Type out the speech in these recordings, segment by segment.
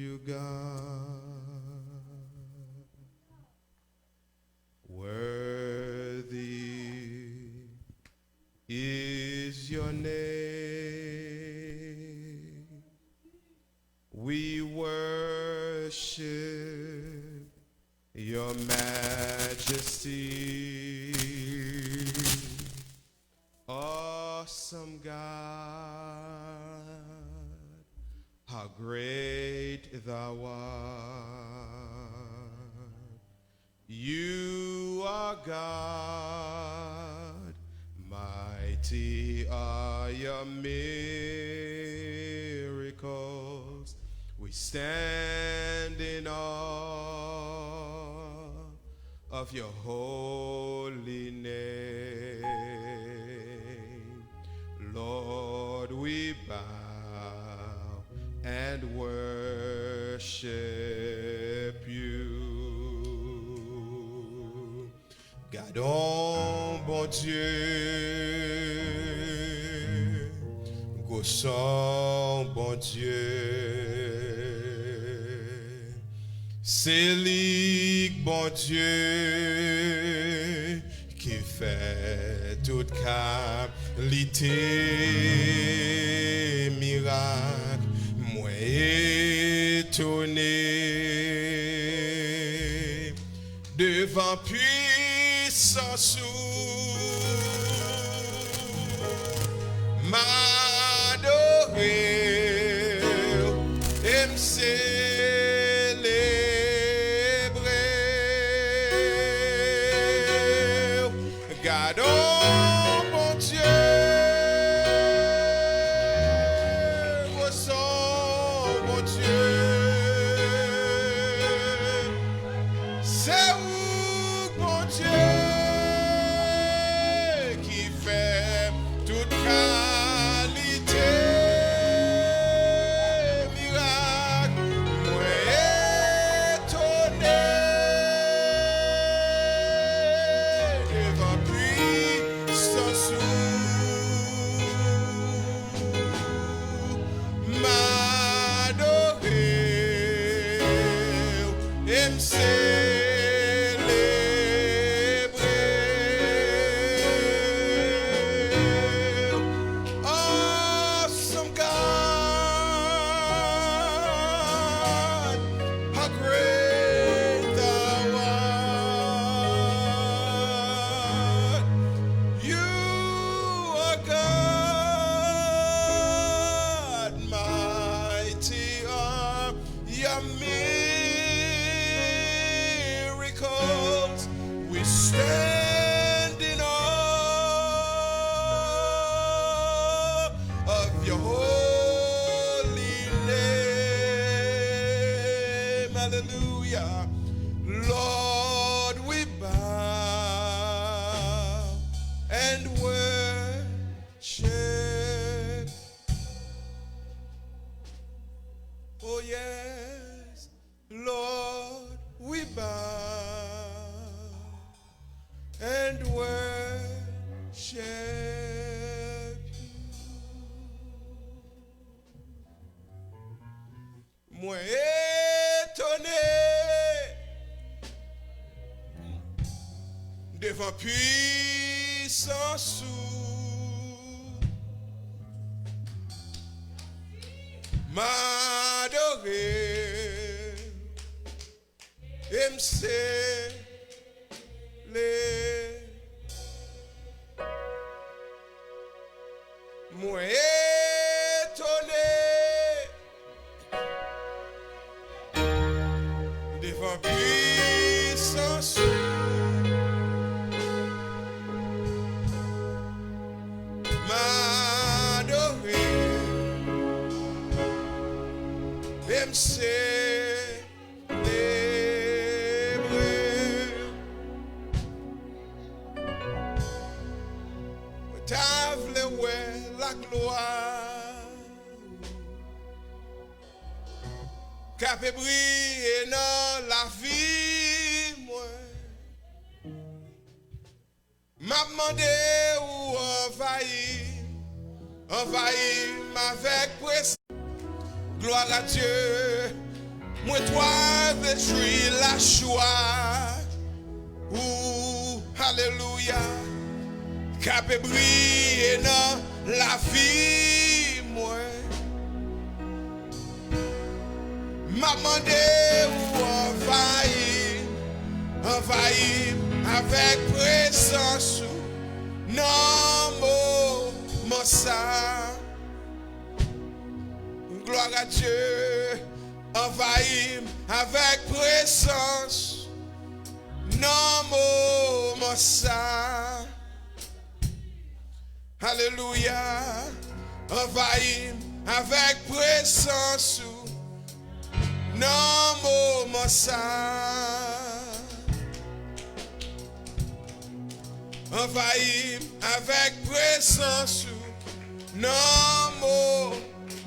you, God. Worthy is your name. We worship your majesty. Awesome God, how great thou art. You are God, mighty are your miracles. We stand in awe of your holy name. Lord, we bow and worship you. Gardons, bon Dieu, gauchons, bon Dieu, c'est lui, bon Dieu, qui fait toute qualité, miracle, moi étonné devant puissance m'adorer et me célébrer. Gardons, mon Dieu, au son, mon Dieu. C'est où, mon Dieu, qui fait toute qualité, miracle, moi étonné devant puissance m'adorer et me célébrer. Awesome God, how great thou art. You are God, mighty are your miracles. We stand in awe of your holy name. Hallelujah. Lord, we bow and worship. Oh yes, Lord, we bow and worship you. Moi étonné devant puissance m'adorer et me célébrer. Moi étonné devant puissance m'adorer et me célébrer. Ta vle ouais la gloire qu'a fait briller dans la vie moi. M'a demandé ou envahir avec pression. Gloire à Dieu, moi toi détruire la joie. Ou, alléluia, cap briller dans la vie, moi. M'a demandé ou envahir avec présence. Non, mon ça. Gloire à Dieu, envahir avec présence. Non, mon ça. Alléluia, envahir avec présence. Non, mon ça. Envahir avec présence. Non,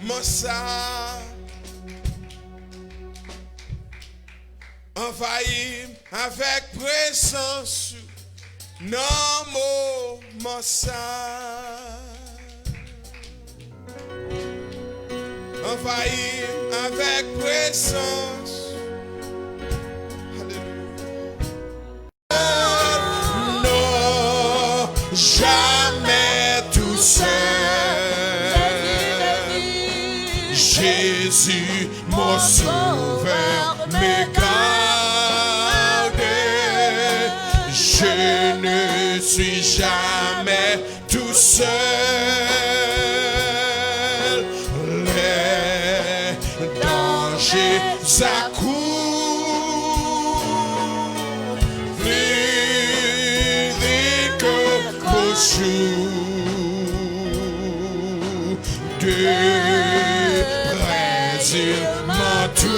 mon ça. Envahir avec présence. Non, mon ça. Envahir avec présence. Jamais tout seul. Jésus, mon sauveur, me garde. Je ne suis jamais tout seul. Les dangers s'accourent. De Brésil m'entoure,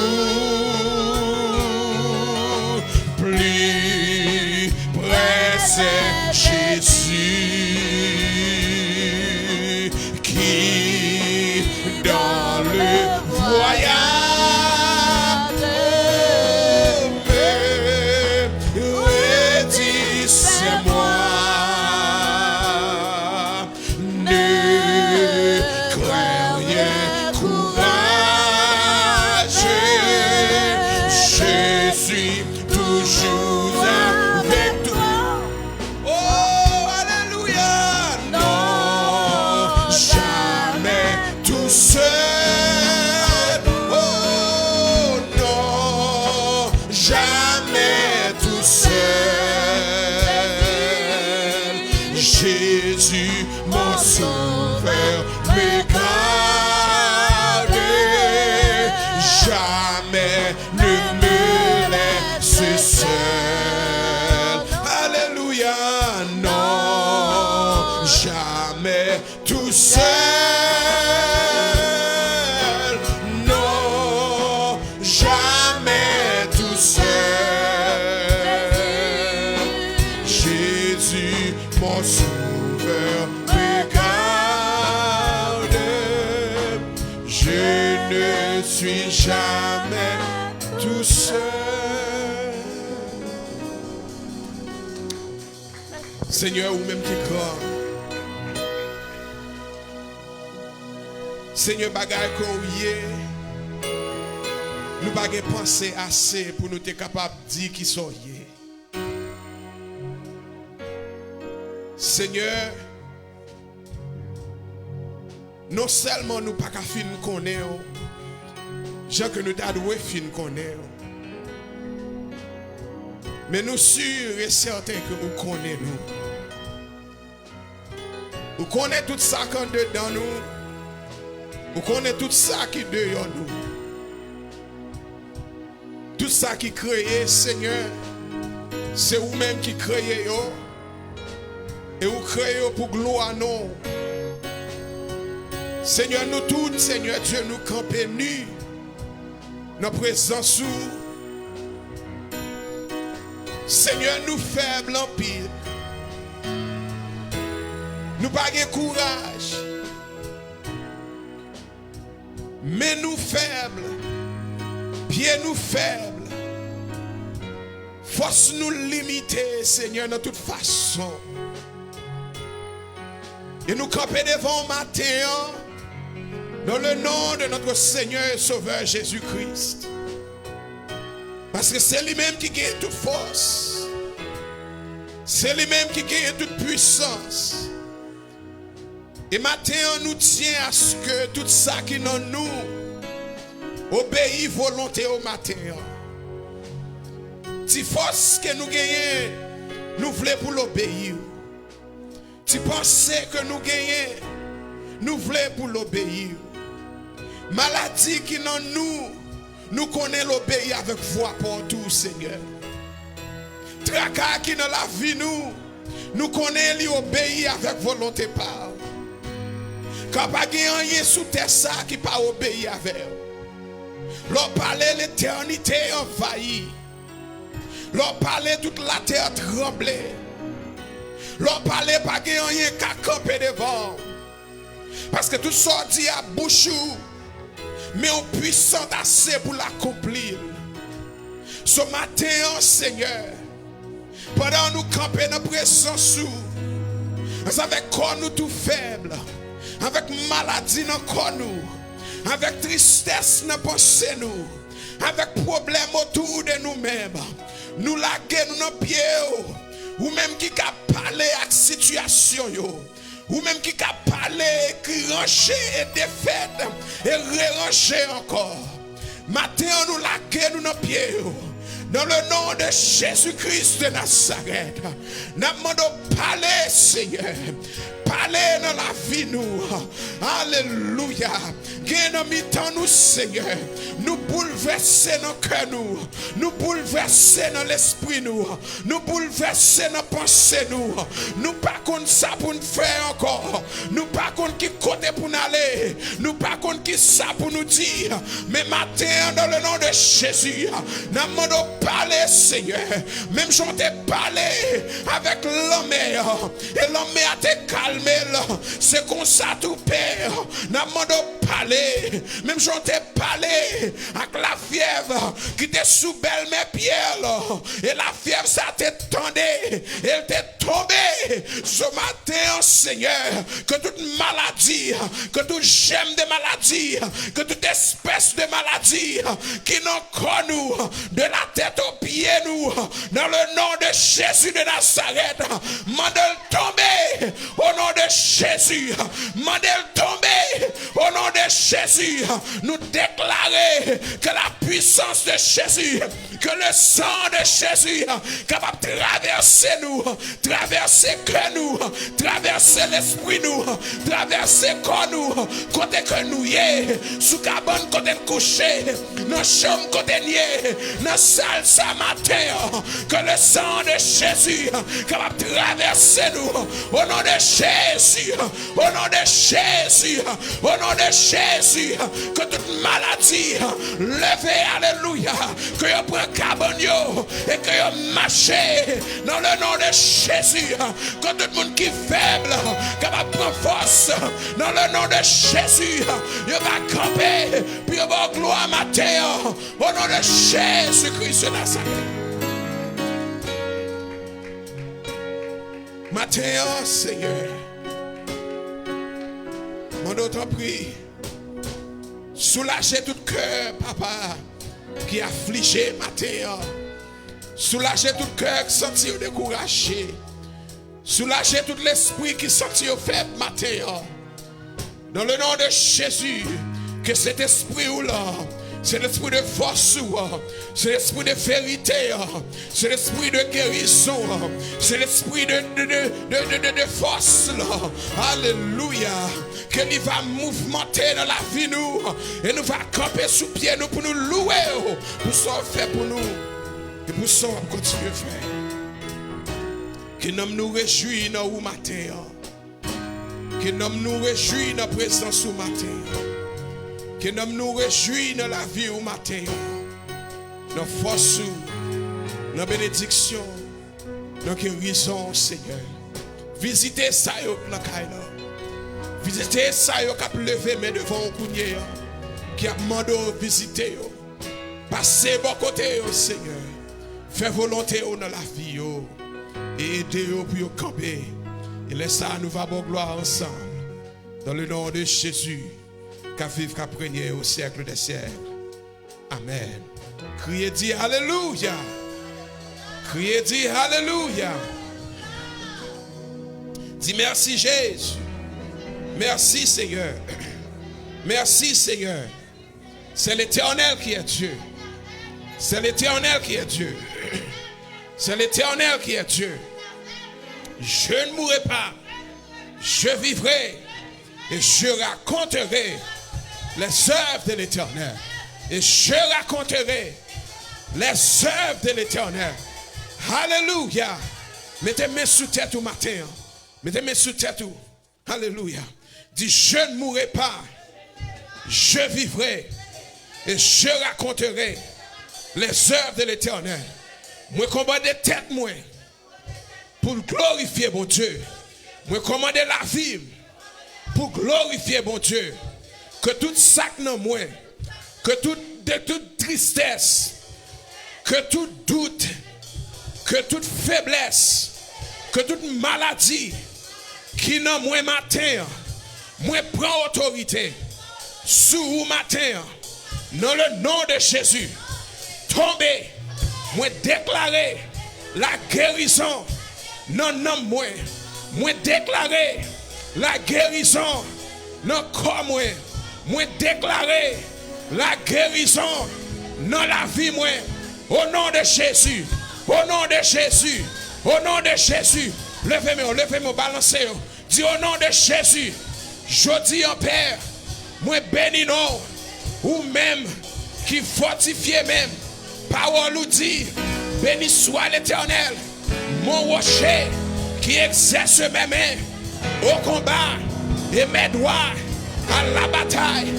plus près c'est Jésus qui dans le voyage me redit c'est moi. Jésus, mon sauveur, me garde. Jamais ne me laisse seul. Alléluia, non, jamais tout seul. Non, jamais tout seul. Jésus, mon sauveur, me garde. Je ne suis jamais tout seul. Seigneur, ou même qui croit. Seigneur, bagaille qu'on y est. Nous n'avons pas pensé assez pour nous être capables de dire qui sont. Seigneur, non seulement nous pas qu'à fin connaître, gens que nous t'adoué fin connaître, mais nous sûrs et certains que vous connaissez nous. Vous connaissez tout ça qui est dedans nous. Vous connaissez tout ça qui est dehors nous. Tout ça qui créé, Seigneur, c'est vous-même qui créez. Et vous créez pour gloire non. Seigneur, nous tous, Seigneur Dieu, nous camper nus. Notre présence sous. Seigneur, nous faibles en pile. Nous pas de courage. Mais nous faibles. Pieds nous faibles. Force nous limiter, Seigneur, de toute façon. Et nous camper devant matin dans le nom de notre Seigneur et Sauveur Jésus-Christ. Parce que c'est lui-même qui gagne toute force. C'est lui-même qui gagne toute puissance. Et maintenant, nous tient à ce que tout ça qui est dans nous obéit volonté au matin. Si force que nous gagnons, nous voulons pour l'obéir. Si pensée que nous gagnons, nous voulons pour l'obéir. Maladie qui est dans nous, nous connaissons l'obéir avec foi pour tout, Seigneur. Tracas qui dans la vie, nous connaissons l'obéir avec volonté par. Quand pas rien sous terre ça qui pas obéir avec. L'on parlait l'éternité envahie. L'on parlait toute la terre tremblée. L'on parlait pas rien qu'à camper devant. Parce que tout sorti à bouche, mais on puissant assez pour l'accomplir. Ce matin, Seigneur, pendant nous camper dans présence, avec corps nous tout faible, avec maladie dans corps nous, avec tristesse dans pensée nous, avec problème autour de nous-mêmes, nous laguer nous dans pied, ou même qui a parlé avec situation yo. Ou même qui a parlé, qui ranger et défaite, et re-ranger encore. Maintenant, nous laquons nous dans pied. Dans le nom de Jésus-Christ de Nazareth. Nous demandons parler, Seigneur. Parler dans la vie, nous. Alléluia. Gain dans mi-temps, nous, Seigneur. Nous bouleverser nos cœurs, nous. Nous bouleverser dans l'esprit, nous. Nous bouleverser nos pensées, nous. Nous pas contre ça pour nous faire encore. Nous pas contre qui côté pour nous aller. Nous pas contre qui ça pour nous dire. Mais matin, dans le nom de Jésus, nous demandons parler, Seigneur. Même si on t'a parlé avec l'homme, et l'homme a été calmé. C'est comme ça tout père. Nous demandons parler. Même si on t'a parlé avec la fièvre qui était sous belle mes pieds. Et la fièvre ça t'est tendue. Elle t'est tombée. Ce matin, Seigneur, que toute maladie, que tout gemme de maladie, que toute espèce de maladie qui n'en connaît nous, de la tête aux pieds nous, dans le nom de Jésus de Nazareth, mandel tomber au nom de Jésus, mandel tomber au nom de Jésus. Nous déclarer que la puissance de Jésus, que le sang de Jésus capable de traverser nous, traverser cœur nous, traverser l'esprit nous, traverser corps nous, côté que nous y est, sous cabane côté couché, dans chambre côté nié, dans salle ce matin, que le sang de Jésus capable de traverser nous, au nom de Jésus, au nom de Jésus, au nom de Jésus, que toute maladie levée, alléluia, que vous prenez cabane et que vous marchez dans le nom de Jésus, que tout le monde qui est faible, capable de prendre force dans le nom de Jésus, il va camper, puis il va gloire matin, au nom de Jésus-Christ de Nazareth. Matin, Seigneur, mon autre prie, soulager tout cœur, papa, qui est affligé matin. Soulager tout cœur qui sentit découragé. Soulager tout l'esprit qui sentit faible matin. Dans le nom de Jésus, que cet esprit ou là, c'est l'esprit de force, c'est l'esprit de vérité, c'est l'esprit de guérison, c'est l'esprit de force. Alléluia. Qu'il va mouvementer dans la vie nous et nous va camper sous pied nous pour nous louer pour ce qu'on fait pour nous et pour ce qu'on va continuer à faire. Que nous réjouissons dans le matin. Que nous réjouissons dans la présence au matin. Que nous réjouissons dans la vie au matin. Dans la force, dans la bénédiction, dans la guérison, Seigneur. Visitez ça dans la caille. Visitez ça qui a levé mais devant un cougnier. Qui a demandé de visiter. Passez bon côté, Seigneur. Fais volonté dans la vie. Et aidez-vous pour camper. Et laissez ça, nous va bon gloire ensemble. Dans le nom de Jésus. Qu'à vivre, qu'à régner au siècle des siècles. Amen. Criez dit Alléluia. Criez dit Alléluia. Dis merci Jésus. Merci Seigneur. Merci Seigneur. C'est l'Éternel qui est Dieu. C'est l'Éternel qui est Dieu. C'est l'Éternel qui est Dieu. Je ne mourrai pas. Je vivrai. Et je raconterai les œuvres de l'Éternel. Et je raconterai les œuvres de l'Éternel. Alléluia. Mettez mes sous tête au matin. Mettez mes sous tête. Alléluia. Dis, je ne mourrai pas. Je vivrai. Et je raconterai les œuvres de l'Éternel. Moi commande tête moi pour glorifier mon Dieu. Moi commande la vie pour glorifier mon Dieu. Que toute sac dans moi, que toute tristesse, que tout doute, que toute faiblesse, que toute maladie qui dans moi matin, moi prends autorité sur vous matin, dans le nom de Jésus. Tombez, moi déclarer la guérison. Non, non, moi déclarer la guérison. Non, comme moi déclarer la guérison. Non, la vie, moi. Au nom de Jésus. Au nom de Jésus. Au nom de Jésus. Levez-moi, balancez. Dis au nom de Jésus. Je dis en Père, moi bénis non, ou même qui fortifie même. Parole ou dit, béni soit l'Éternel, mon rocher qui exerce mes mains au combat et mes doigts à la bataille.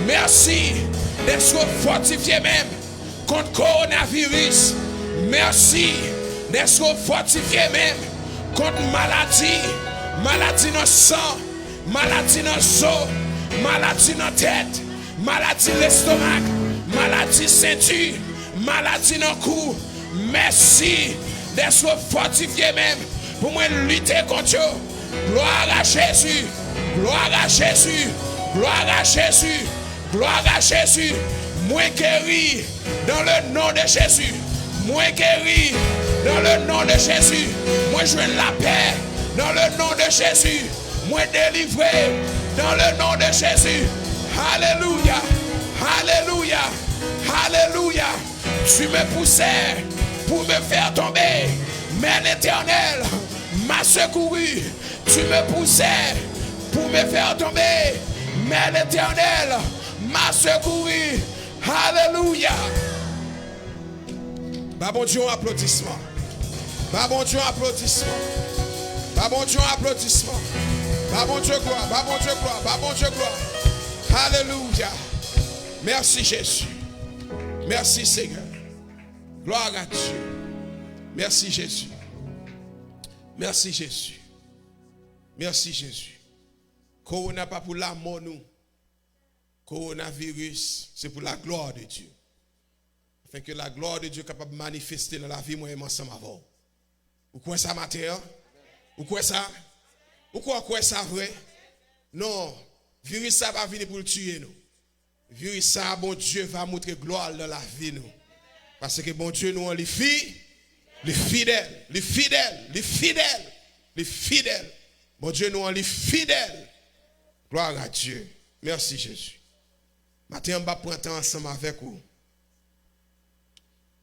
Merci d'être fortifié même contre coronavirus. Merci d'être fortifié même contre maladie, maladie dans le sang, maladie dans le os, maladie dans la tête, maladie dans l'estomac, maladie ceinture, maladie dans le cou. Merci d'être fortifié même pour moi lutter contre eux. Gloire à Jésus, gloire à Jésus, gloire à Jésus, gloire à Jésus. Moi guéri dans le nom de Jésus. Moi guéri dans le nom de Jésus. Moi je veux la paix dans le nom de Jésus. Moi délivré dans le nom de Jésus. Alléluia, alléluia, alléluia. Tu me poussais pour me faire tomber, mais l'Éternel m'a secouru. Tu me poussais pour me faire tomber, mais l'Éternel m'a secouru. Alléluia. Bah bon Dieu, un applaudissement. Bah bon Dieu, un applaudissement. Bah bon Dieu, un applaudissement. Bah bon Dieu, gloire. Bah bon Dieu, gloire. Bah bon Dieu, gloire. Alléluia. Merci Jésus. Merci Seigneur. Gloire à Dieu. Merci Jésus. Merci Jésus. Merci Jésus. Corona pas pour la mort nous. Coronavirus, c'est pour la gloire de Dieu. Afin que la gloire de Dieu soit capable de manifester dans la vie moi et ensemble avant. Vous croyez ça matin? Vous croyez ça? Vous croyez ça vrai? Non. Virus ça va venir pour le tuer nous. Virus ça, bon Dieu va montrer gloire dans la vie nous. Parce que bon Dieu nous on les filles, les fidèles, les fidèles, les fidèles, les fidèles. Bon Dieu nous on les fidèles. Gloire à Dieu. Merci Jésus. Matin on va prendre temps ensemble avec vous.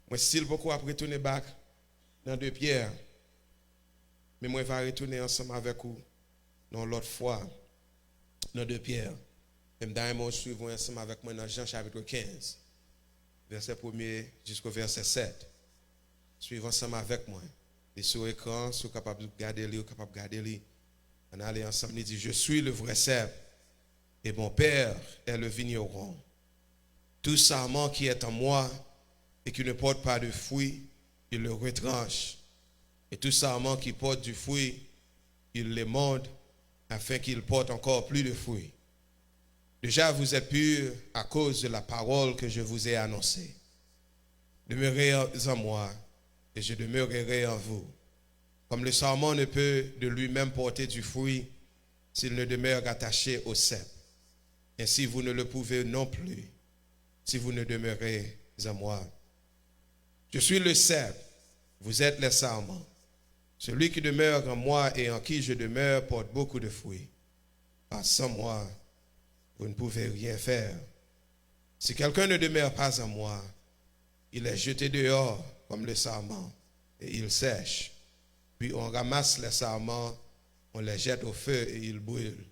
Moi style beaucoup après retourner back dans 2 Pierre. Mais moi je vais retourner ensemble avec vous dans l'autre fois dans 2 Pierre. Même d'ailleurs suivons ensemble avec moi dans Jean chapitre 15. Verset 1er jusqu'au verset 7. Suivons ensemble avec moi. Et sur l'écran, si vous êtes capable de garder les, capable de garder les. On allait ensemble, il dit, je suis le vrai cep et mon Père est le vigneron. Tout sarment qui est en moi et qui ne porte pas de fruit, il le retranche. Et tout sarment qui porte du fruit, il l'émonde afin qu'il porte encore plus de fruits. Déjà, vous êtes purs à cause de la parole que je vous ai annoncée. Demeurez en moi et je demeurerai en vous. Comme le sarment ne peut de lui-même porter du fruit s'il ne demeure attaché au cep. Ainsi, vous ne le pouvez non plus si vous ne demeurez en moi. Je suis le cep, vous êtes les sarments. Celui qui demeure en moi et en qui je demeure porte beaucoup de fruits. Car sans moi, vous ne pouvez rien faire. Si quelqu'un ne demeure pas en moi, il est jeté dehors comme le sarment et il sèche. Puis on ramasse les sarments, on les jette au feu et ils brûlent.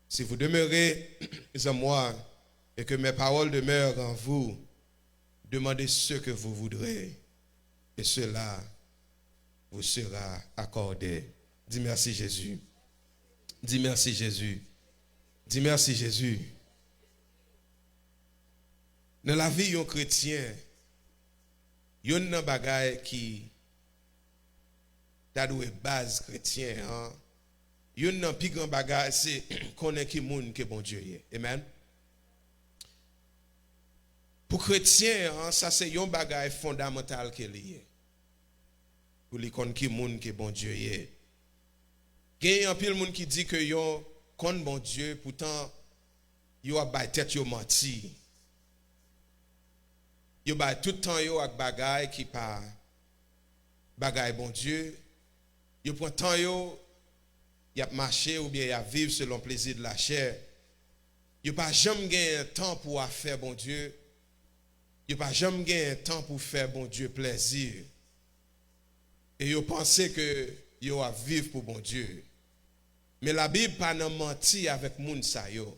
Si vous demeurez en moi et que mes paroles demeurent en vous, demandez ce que vous voudrez et cela vous sera accordé. Dis merci Jésus. Dis merci Jésus. Dis merci Jésus. Dans la vie d'un chrétien, il y a un bagage qui t'a doué base chrétien. Il y a un plus grand bagage, c'est connaître qui monde que bon Dieu est. Amen. Pour chrétien, ça c'est un bagage fondamental qui est lié. Pour les connaître qui monde que bon Dieu est. Il y a un pile monde qui dit que yo connaît bon Dieu, pourtant yo a bay tête yo menti. Yo bay tout temps yo ak bagay qui pas bagay bon Dieu. Yo prend temps yo y a marché ou bien y a vivre selon plaisir de la chair. Yo pas jamais gagner temps pour faire bon Dieu. Yo pas jamais gagner temps pour faire bon Dieu plaisir. Et yo pensez que yo a vivre pour bon Dieu. Mais la Bible pas nan menti avec moun sa yo.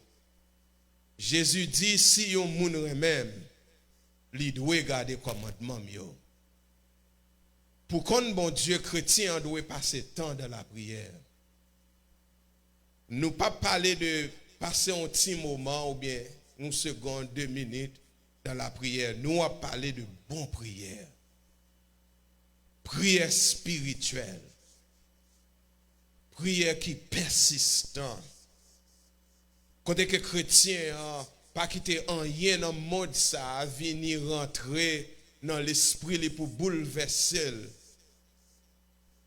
Jésus dit si yo moun même li doit garder commandement yo. Pour qu'on bon Dieu chrétien doit passer temps dans la prière. Nous pas parler de passer un petit moment ou bien une seconde, 2 minutes dans la prière. Nous allons parler de bonne prière. Prière spirituelle. Prière qui persistante. Quand que chrétien pas quitter rien dans le monde ça venir rentrer dans l'esprit pour bouleverser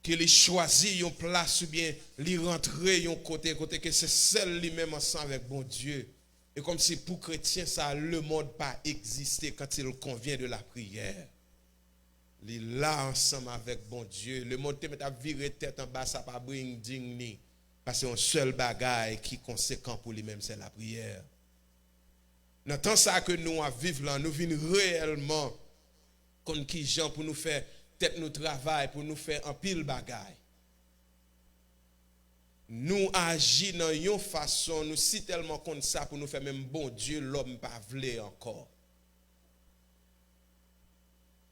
qu'il ait choisi une place ou bien lui rentrer un côté que c'est seul lui-même ensemble avec bon Dieu. Et comme si pour chrétien ça le monde pas exister quand il convient de la prière. Il là ensemble avec bon Dieu. Le monde te met à virer tête en bas, ça pas bring digne. Parce que un seul bagage qui est conséquent pour lui-même, c'est la prière. Dans temps ça que nous vivons là, nous venons réellement comme qui gens pour nous faire tête nous travail, pour nous faire un pile bagage. Nous agissons dans une façon, nous si tellement comme ça pour nous faire même bon Dieu, l'homme pas vle encore.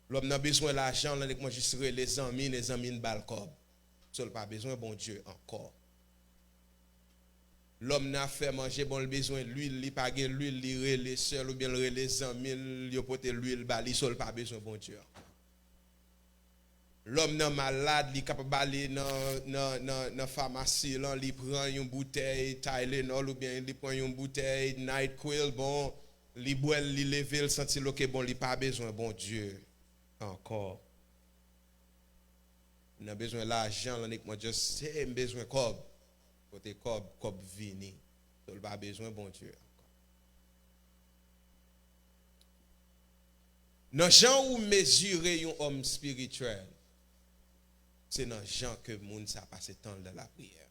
L'homme n'a besoin de l'argent, là, moi je serai les amis de balcob. Seul pas besoin bon Dieu encore. L'homme n'a fait manger bon le besoin l'huile, il pas gain l'huile, il les seuls ou bien les amis, il porter l'huile bali, seul pas besoin bon Dieu encore. L'homme n'a malade, il capable aller dans pharmacie là, il prend une bouteille Tylenol ou bien il prend une bouteille NyQuil bon, il boit, il lève, il sentit que bon, il pas besoin bon Dieu. Encore. On a besoin de l'argent, on a juste besoin de cob. Côté cob vini. On n'a pas besoin de bon Dieu. Dans gens où mesurer un homme spirituel, c'est dans gens que moun ça passe temps dans la prière.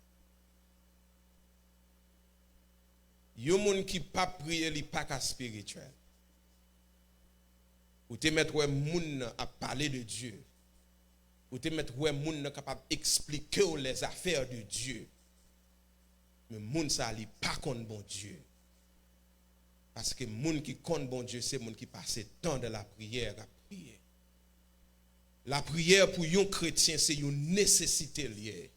Yon moun qui pas prier, li pas ka spirituel. Ou te mettre ouais moun à parler de Dieu. Ou te mettre ouais moun capable expliquer les affaires de Dieu. Mais moun ça li pas contre bon Dieu. Parce que moun qui compte bon Dieu, c'est moun qui passe temps de la prière à prier. La prière pour un chrétien, c'est une nécessité liée.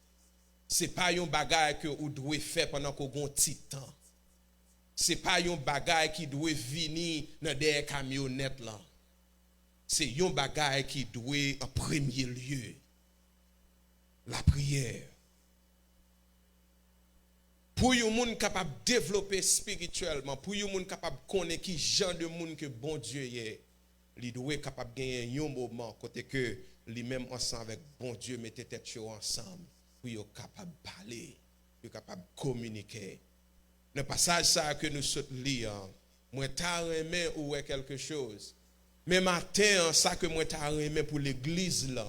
C'est pas un bagage que vous devez faire pendant qu'on a un petit temps. C'est pas un bagage qui doit venir dans des camionnettes là. C'est un bagage qui doit en premier lieu. La prière. Pour un monde capable de développer spirituellement, pour un monde capable de connaître qui genre de monde que bon Dieu est, il doit être capable de gagner un moment côté que lui-même ensemble avec bon Dieu mettez tête ensemble pour être capable de parler, pour être capable de communiquer. Dans le passage ça que nous lisons, moi t'as aimé ou quelque chose. Mais matin, ça que moi t'a remis pour l'église là,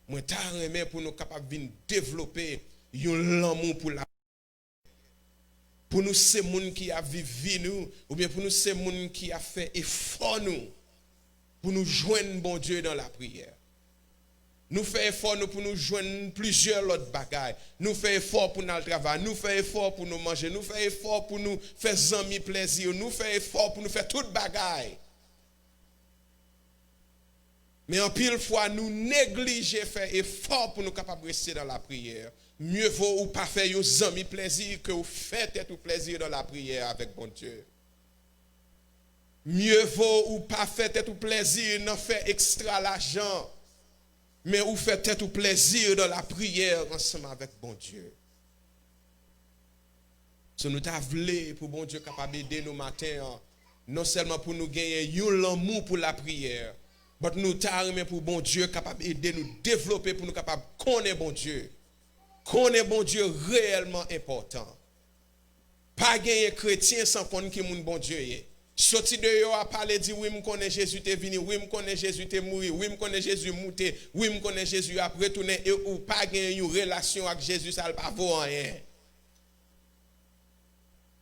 moi t'a remis pour nous capables de développer l'amour pour la. Pour nous, c'est monde qui a vécu nous, ou bien pour nous, c'est monde qui a fait effort nous, pour nous joindre bon Dieu dans la prière. Nous faisons effort nous, pour nous joindre plusieurs autres bagailles. Nous faisons effort pour nous travailler, nous faisons effort pour nous manger, nous faisons effort pour nous faire amis plaisir, nous faisons effort pour nous faire toute bagaille. Mais en pile fois, nous négligeons faire effort pour nous capables de rester dans la prière. Mieux vaut ou pas faire aux amis plaisir que vous faites tout plaisir dans la prière avec bon Dieu. Mieux vaut ou pas faire tout plaisir, non faire extra l'argent. Mais vous faites tout plaisir dans la prière ensemble avec bon Dieu. Si nous t'avons pour bon Dieu capable d'aider nous matin, non seulement pour nous gagner l'amour pour la prière, mais nous t'avons pour bon Dieu capable d'aider nous développer pour nous capable de connaître bon Dieu. Connaître bon Dieu réellement important. Pas gagner chrétien sans connaître qui est bon Dieu. Sorti de yo a parlé dit oui, me connais Jésus t'est venu, oui, me connais Jésus t'est mort, oui, me connais Jésus monté, oui, me connais Jésus a retourné et ou pas gagner une relation avec Jésus, ça ne va pas vaut rien.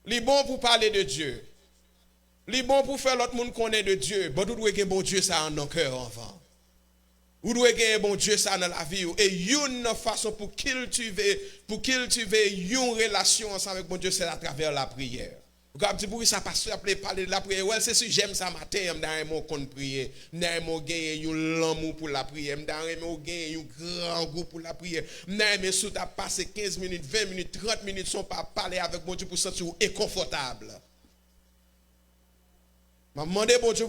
Li bon pour parler de Dieu. Li bon pour faire l'autre monde connaît de Dieu, mais vous devez gagner bon Dieu ça en nos cœurs avant. Vous devez gagner bon Dieu ça dans la vie et une façon pour cultiver une relation ensemble avec bon Dieu c'est à travers la prière. Vous avez dit pour ça pasteur appelé parler de la prière. Ouais, c'est si j'aime ça matin, m'dare mon compte prier, m'dare mon gagner un l'amour pour la prière, m'dare mon gagner un grand goût pour la prière. M'dare mes sous t'a passé 15 minutes, 20 minutes, 30 minutes sans pas parler avec bon Dieu pour sentir inconfortable. M'a demandé bon Dieu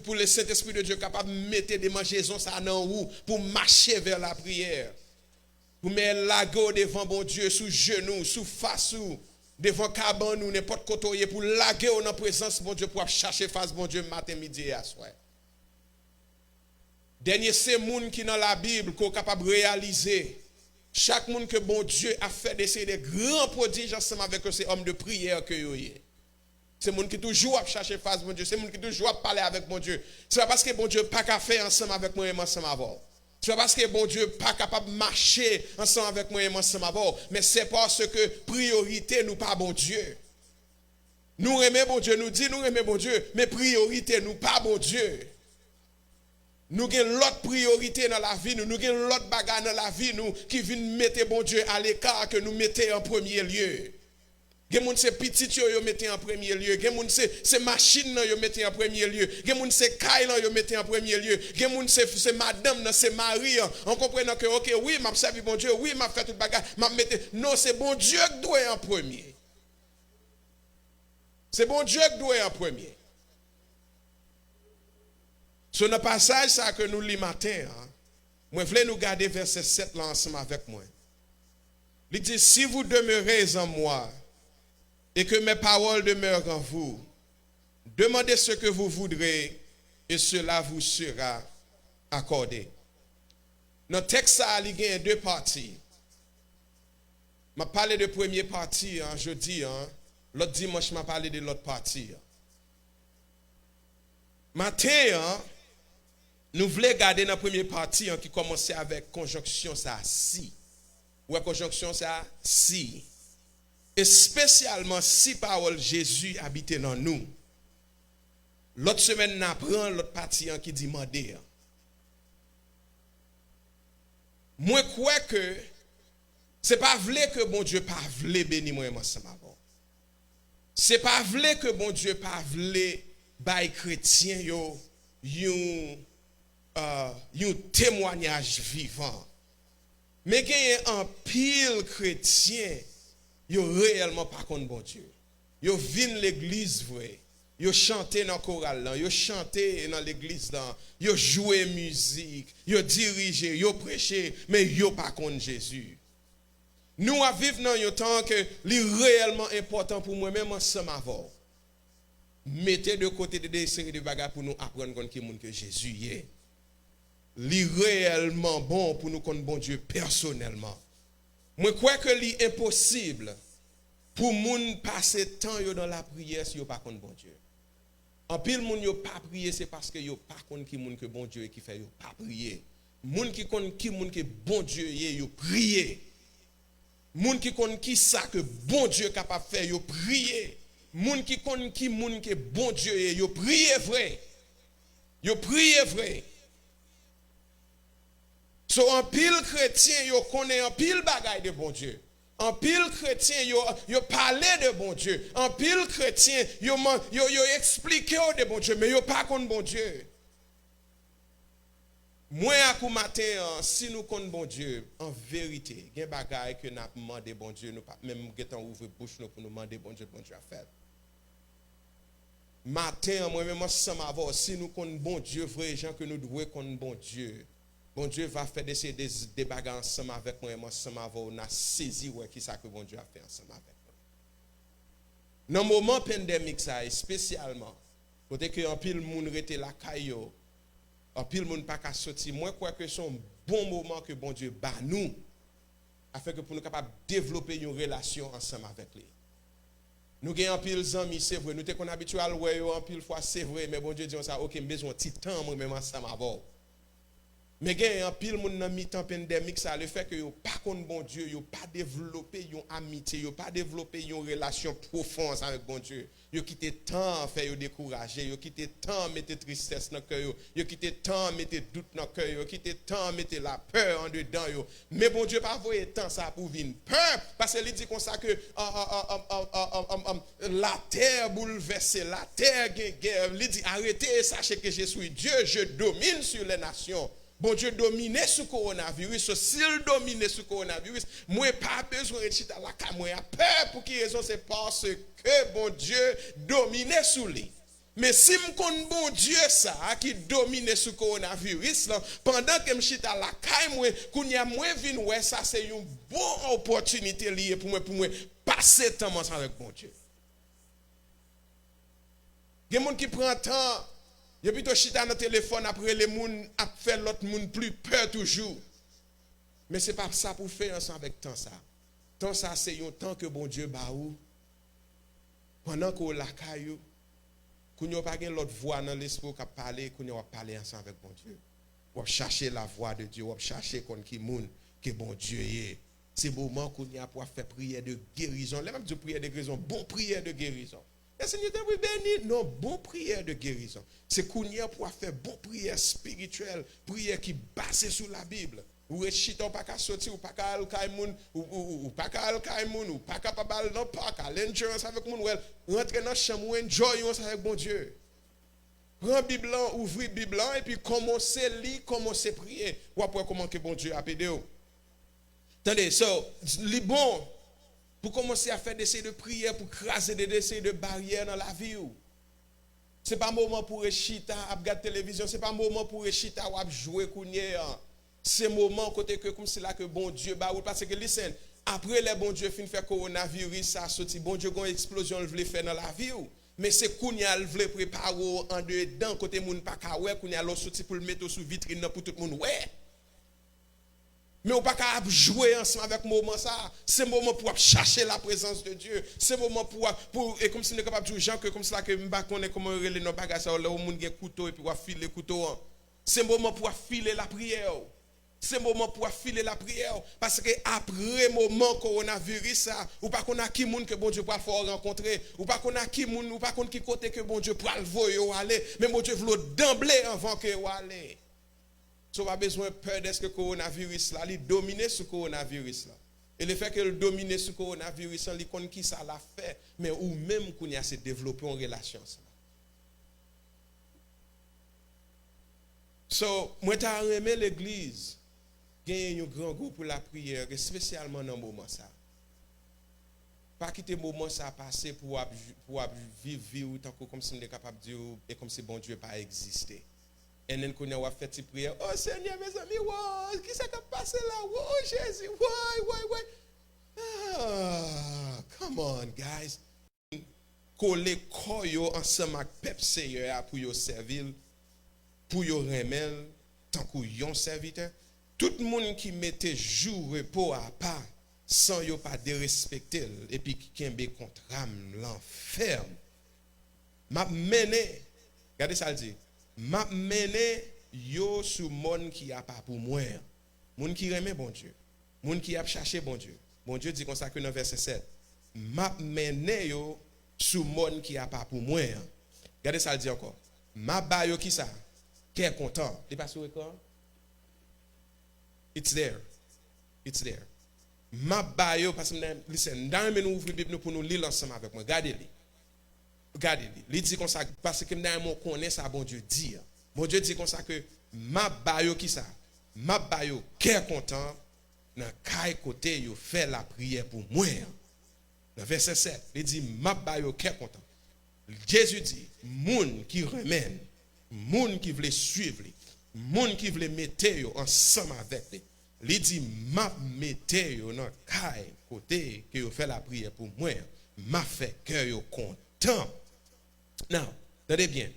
pour le Saint-Esprit de Dieu capable de mettre des mangeaisons ça dans où pour marcher vers la prière. Pour mettre la go devant bon Dieu sous genou, sous face devant cabane ou n'importe côté pour laguer dans la présence bon Dieu pour chercher face bon Dieu matin midi et soir. Dernier c'est monde qui dans la Bible qu'on capable de réaliser chaque monde que bon Dieu a fait d'essayer des grands prodiges ensemble avec eux c'est homme de prière que yo est. C'est monde qui toujours a chercher face bon Dieu, c'est monde qui toujours a parler avec bon Dieu. C'est pas parce que bon Dieu pas qu'à faire ensemble avec moi et ensemble avant. C'est parce que bon Dieu pas capable de marcher ensemble avec moi et ensemble avant, mais c'est parce que priorité nous pas bon Dieu. Nous aimons bon Dieu, nous dit nous aimons bon Dieu, mais priorité nous pas bon Dieu. Nous avons l'autre priorité dans la vie, nous avons l'autre bagarre dans la vie nous qui vient mettre bon Dieu à l'écart que nous mettons en premier lieu. Gen moun se petit yo mettez en premier lieu. Gen moun se machine yo mettez en premier lieu. Gen moun se kay yo mettez en premier lieu. Gen moun se madame nan se mari en comprenant que OK oui m'a servi bon Dieu, oui m'a fait toute bagarre, m'a mettez non c'est bon Dieu qui doit en premier. C'est bon Dieu qui doit en premier. Sur le passage ça que nous lis matin, moi voulais nous garder verset 7 là ensemble avec moi. Il dit si vous demeurez en moi et que mes paroles demeurent en vous, demandez ce que vous voudrez et cela vous sera accordé. Notre texte il y a deux parties. Je vais parler de la première partie jeudi, l'autre dimanche je vais parler de l'autre partie. Matin, nous voulons garder la première partie qui commençait avec conjonction ça si. Ou conjonction ça si. Et spécialement si parole Jésus habitait dans nous. L'autre semaine, nous apprenons l'autre partie qui dit demander. Moi, crois que ce n'est pas vrai que bon Dieu pas voulait bénir moi ensemble avant. Ce n'est pas vrai que bon Dieu pas voulait bailler chrétien un témoignage vivant. Mais qu'il y a un pile chrétien yo réellement pas contre bon Dieu. Yo vinn l'église vrai. Yo chanté dans chorale là, yo chanté dans l'église là, yo joué musique, yo dirigé, yo prêché, mais yo pas contre Jésus. Nous à vivre dans un temps que li réellement important pour moi même ensemble avant. Mettez de côté des séries de bagages pour nous apprendre contre qui monde que Jésus est. Li réellement bon pour nous connaître bon Dieu personnellement. Moi crois que c'est impossible pour moun passer temps dans la prière si yo pas contre bon Dieu. En pile moun yo pas prier c'est parce que yo pas connait qui moun que bon Dieu qui fait yo pas prier. Moun qui connait qui moun que bon Dieu yo prier. Moun qui connait qui ça que bon Dieu capable faire yo prier. Moun qui connait qui moun que bon Dieu yo prier vrai. Yo prier vrai. So en pile chrétien yo connaît en pile bagaille de bon Dieu. En pile chrétien yo parler de bon Dieu. En pile chrétien yo expliquer de bon Dieu mais yo pas connaît bon Dieu. Moi à coup matin si nous connaissons bon Dieu en vérité, il y a des bagaille que n'a demandé bon Dieu nous pas même getan ouvrir bouche nous pour nous demander bon Dieu a fait. Matin moi même ensemble avoir si nous connaissons bon Dieu vrai gens que nous devons connaître bon Dieu. Bon Dieu va faire des bagages ensemble avec moi, ensemble avec vous, on a saisi ouais, qui ça que bon Dieu a fait ensemble avec nous. Dans le moment pandémique, ça, spécialement, côté que un pile moun rete la caillou, un pile moun pas qu'à sortir, moi crois que c'est un bon moment que bon Dieu bat nous, afin que pour nous capables de développer une relation ensemble avec lui. Nous avons un pile amis, c'est vrai, nous sommes habitués à le voir un pile fois, c'est vrai, mais bon Dieu dit ça, ok, besoin de petit temps, moi même ensemble avec vous. Mais il y a un pile moun nan mi-temps pandémique ça le fait que yo pas connait bon Dieu, yo pas développer une amitié, yo pas développer une relation profonde avec bon Dieu. Yo quitté temps faire yo décourager, yo quitté temps mettre tristesse dans cœur yo quitté temps mettre doute dans cœur yo quitté temps mettre la peur en dedans yo. Mais bon Dieu pas voyer temps ça pour venir peur parce que il dit comme ça que la terre bouleversée, la terre guerre, il dit arrêtez sachez que je suis Dieu, je domine sur les nations. Bon Dieu domine sur le coronavirus. S'il domine sur le coronavirus, moi pas besoin de chita la caille. Moi peur pour qui raison c'est parce que bon Dieu domine sur lui. Mais si je connais bon Dieu ça qui domine sur le coronavirus là, pendant que je chita la caille moi, kounya moi vinn ouais ça c'est une bonne opportunité liée pour moi passer temps ensemble avec bon Dieu. Il y a des gens qui prennent temps. Yo plutôt chita dans téléphone après les moun a fait l'autre moun plus peur toujours. Mais c'est pas ça pour faire ensemble avec temps ça. Temps ça c'est un temps que bon Dieu ba ou pendant qu'on la caillou qu'on pas gen l'autre voix dans l'esprit qui parler qu'on va parler ensemble avec bon Dieu. On chercher la voix de Dieu, on chercher kon qui moun que bon Dieu est. C'est moment qu'on y a pour faire prière de guérison. Les même de prière de guérison, bon prière de guérison. Le Seigneur t'a béni, non, bon prière de guérison. C'est qu'on y a pour faire bon prière spirituelle, prière qui basée sur la Bible. Ou rechita ou pas qu'à sortir, ou pas qu'à al kaimoun, ou pas qu'à al kaimoun, ou pas qu'à pas bal non pas qu'à l'endurance avec moun, ou rentrer dans chambre ou enjoy avec bon Dieu. Prends Bible, ouvrir Bible et puis commencer à lire, commencer à prier. Ou après comment que bon Dieu a aidé ou. Attendez, li bon. Pour commencer à faire des essais de prière, pour craser des essais de barrières dans la vie. Ce n'est pas un moment pour chita, à regarder la télévision, ce n'est pas un moment pour chita ou à jouer kounye. C'est un moment côté que comme c'est là que bon Dieu ba ou parce que listen, après les bon Dieu fin faire coronavirus ça sorti, bon Dieu gon explosion le veut faire dans la vie. Mais c'est kounya le veut préparer en dedans côté moun pa ka ouais kounya l'autre sorti pour le mettre sous vitrine pour tout le monde ouais. Mais on pas qu'à jouer ensemble avec moment ça. C'est moment pour chercher la présence de Dieu. C'est moment pour et comme si on est capable de jouer gens que comme ça que m'pa connaît comment reler nos bagages là où monde gen couteau et puis on filer couteau. C'est moment pour filer la prière. C'est moment pour filer la prière parce que après moment coronavirus ça ou pas qu'on a qui monde que bon Dieu pour faire rencontrer ou pas qu'on a qui monde ou pas qu'on qui côté que bon Dieu pour le voir aller mais bon Dieu veut d'emblée avant que aller. So pas besoin peur de ce que coronavirus là, il domine sur coronavirus là. Et le fait que le domine sur coronavirus là, il connaît qui ça l'a fait, mais ou même qu'on y a se développer en relation ça. So moi t'as aimé l'église, gagner un grand groupe pour la prière, spécialement dans moment ça. Pas quitter moment ça passer pour vivre tant que comme si on est capable de dire et comme si bon Dieu pas existé. Et nous avons fait une prière. Oh Seigneur, mes amis, wow, qui ça qui a passé là? Oh Jésus, ouais. Ah, come on, guys. Coller koyo ensemble avec Pepsi pour yo servir, pour yo remel, tant que yon serviteur. Tout le monde qui mettait jour repos à part, sans yo pas dérespecter, et puis qui kembe contre l'enferme. M'a mené Regardez ça, il dit, m'a mené yo sous monde qui a pas pour moi. Monde qui remet bon Dieu. Monde qui a cherché bon Dieu. Bon Dieu dit comme ça que dans verset 7. M'a mené yo sous monde qui a pas pour moi. Regardez ça, il dit encore. M'a ba yo qui ça? Qui est content. Il pas sur écran? It's there. It's there. M'a ba yo parce que listen, dans nous ouvrir Bible pour nous lire ensemble avec moi. Regardez-le. Regardez-le. Il dit comme ça parce que nous connaissons ça bon Dieu dit. Bon Dieu dit comme ça que m'a ba yo qui ça? M'a ba yo qui est content dans quel côté yo fait la prière pour moi. Dans verset 7, il dit m'a ba yo qui est content. Jésus dit, moun qui remène, moun qui veut suivre, moun qui veut mettre ensemble avec lui. Il dit, m'a mette yo dans kay côté que yo fait la prière pour moi, m'a fait que yo content. Now, attendez bien.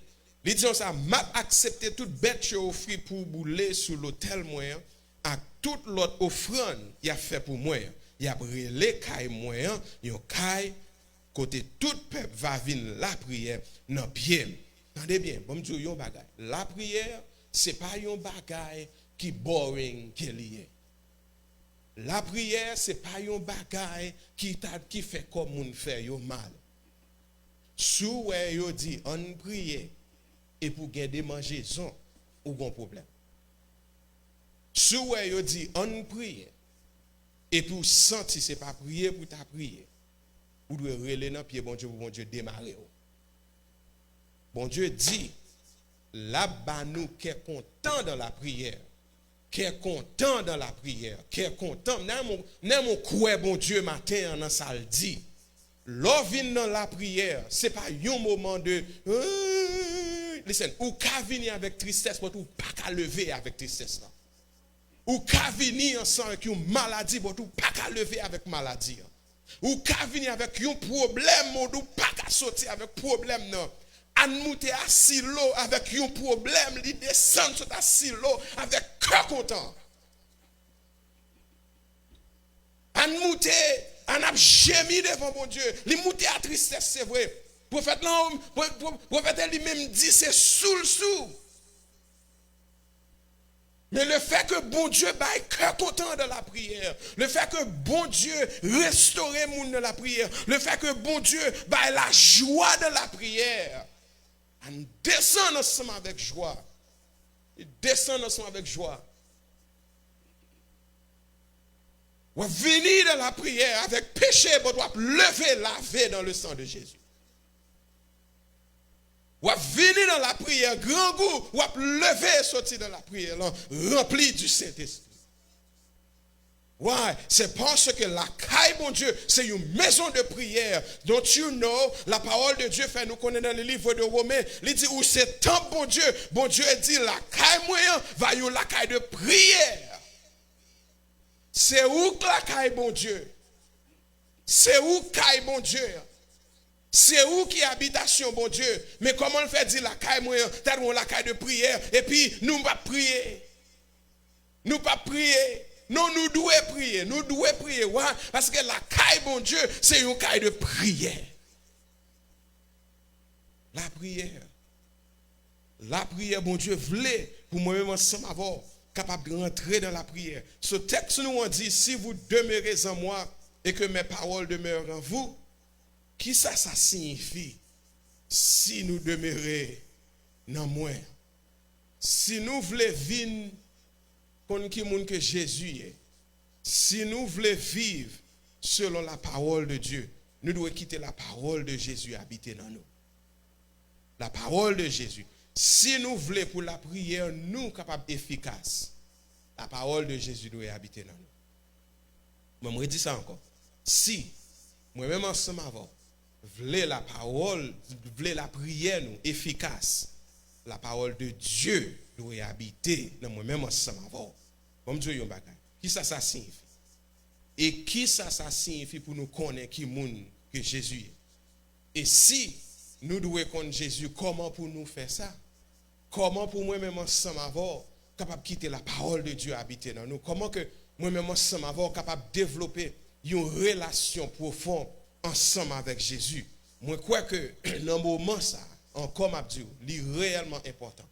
Il dit ça, m'a accepté toute bête yo offri pour bouler sur l'autel moi, à toute l'autre offrande il a fait pour moi. Il a brûlé kay moi, yon kay côté tout peuple va venir la prière dans pied. Attendez bien, bon me dire yon bagay. La prière, c'est pas yon bagay qui boring qui lié. La prière, c'est pas yon bagay qui fait comme moun fait yon mal. Sou wè yon dit on prier et pour gagner mangeaison ou gon problème. Sou wè yon dit on prier et pour sentir c'est pas prier pour ta prier. Ou doit relayer dans pied bon Dieu démarrer. Bon Dieu dit là-bas nous qui est content dans la prière, qui est content dans la prière, qui est content. Nan mon croix bon Dieu matin dans ça le dit. L'on vient dans la prière, c'est pas un moment de listen, ou ka venir avec tristesse pour ou pas ka lever avec tristesse là. Ou ka venir ensemble avec une maladie pour ou pas ka lever avec maladie. Ou ka venir avec un problème ou pas ka sortir avec problème non. An monter à silo avec un problème, li descend sur ta silo avec cœur content. An monter, an ap gémi devant mon Dieu, li monter à tristesse c'est vrai. Prophète lui-même dit c'est sous. Mais le fait que bon Dieu baille cœur content de la prière, le fait que bon Dieu restaure moun de la prière, le fait que bon Dieu baille la joie de la prière, on descend ensemble avec joie. Il descend ensemble avec joie. On venir dans la prière avec péché, on doit lever, laver dans le sang de Jésus. Ou venir dans la prière, grand goût, ou lever, sortir dans la prière, rempli du Saint-Esprit. Ouais, c'est parce que la caille, mon Dieu, c'est une maison de prière. Don't you know, la parole de Dieu fait nous connaître dans le livre de Romains. Il dit, où c'est temps, bon Dieu dit, la caille moyen va y la caille de prière. C'est où la caille, bon Dieu? C'est où caille, bon Dieu? C'est où qui est habitation, bon Dieu? Mais comment on fait dire la caille moyen, tellement la caille de prière, et puis nous ne pas prier. Nous pas prier. Non, nous devons prier. Nous devons prier. Ouais, parce que la caille, bon Dieu, c'est une caille de prière. La prière, bon Dieu, voulait pour moi-même ensemble avoir capable de rentrer dans la prière. Ce texte nous on dit, si vous demeurez en moi et que mes paroles demeurent en vous, qui ça signifie? Si nous demeurons dans moi, si nous voulons vivre comme qui monde que Jésus est, si nous voulons vivre selon la parole de Dieu, nous devons quitter la parole de Jésus habiter dans nous. La parole de Jésus. Si nous voulons pour la prière, nous capables efficace, la parole de Jésus doit habiter dans nous. Moi, je dis ça encore. Si, moi-même ensemble avant, voulez la parole, voulez la prière nous efficace, la parole de Dieu doit habiter dans moi-même ensemble avant. Bon Dieu, yon bagay. Qui ça signifie? Et qui ça signifie pour nous connaître qui monde que Jésus est? Et si nous devons connaître Jésus, comment pour nous faire ça? Comment pour moi-même ensemble avoir capable de quitter la parole de Dieu habiter dans nous? Comment que moi-même ensemble avoir capable de développer une relation profonde ensemble avec Jésus? Moi, crois que dans le moment ça, encore m'a dit, c'est réellement important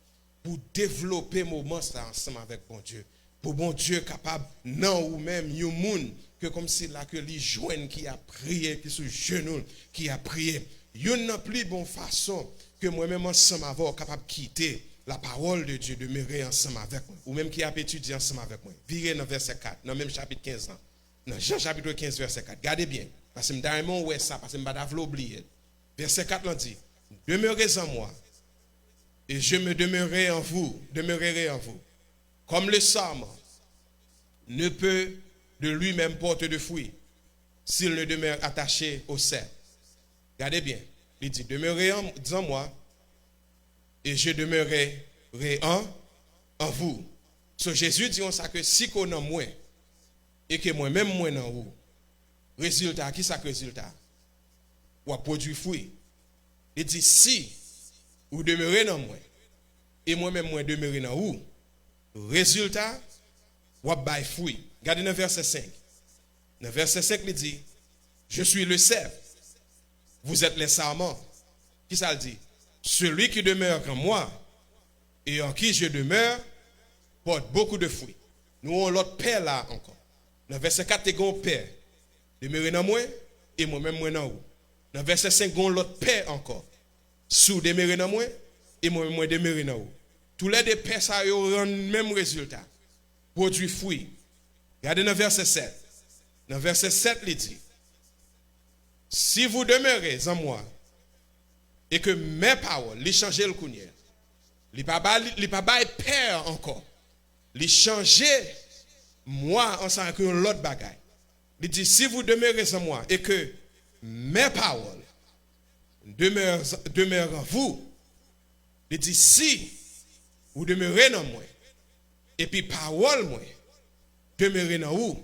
pour développer moment ça ensemble avec bon Dieu. Pour bon Dieu capable non ou même you moun que comme si là que les jeunes qui a prié qui sous genou qui a prié, yon n'a plus bonne façon que moi-même ensemble avoir capable quitter la parole de Dieu, demeurer ensemble avec moi, ou même qui a étudié ensemble avec moi. Virez dans verset 4, dans même chapitre 15 ans. Dans Jean chapitre 15 verset 4. Gardez bien, parce que je ouais ça, parce que je ne vais pas oublier. Verset 4 l'on dit, demeurez en moi, et je me demeurerai en vous, Comme le sarment ne peut de lui-même porter de fruits s'il ne demeure attaché au cep. Regardez bien, il dit, demeurez en moi et je demeurerai en vous. So Jésus dit ça que si qu'on en moi et que moi-même moi en vous, résultat, qui ça que résultat? Ou a produit fruit. Il dit si vous demeurez en moi et moi-même moi demeurer en vous, résultat, ou a bail fruit. Regardez dans verset 5. Dans verset 5, il dit, je suis le cep, vous êtes les sarments. Qui ça le dit? Celui qui demeure en moi et en qui je demeure porte beaucoup de fruits. Nous avons l'autre père là encore. Dans verset 4, il y a un père. Demeurez dans moi et moi-même moi dans vous. Dans verset 5, il y a l'autre père encore. Sous demeurez dans moi et moi-même moi demeurez dans vous. Tous les deux pères ça rendent le même résultat. Produit fruit. Regardez dans verset 7. Dans verset 7, il dit, si vous demeurez en moi, et que mes paroles, les changer le counier, les pas père encore, les changer moi ensemble avec l'autre bagaille. Il dit, si vous demeurez en moi, et que mes paroles demeurent en vous, il dit, si vous demeurez en moi, et puis parole moi, demeurer dans vous.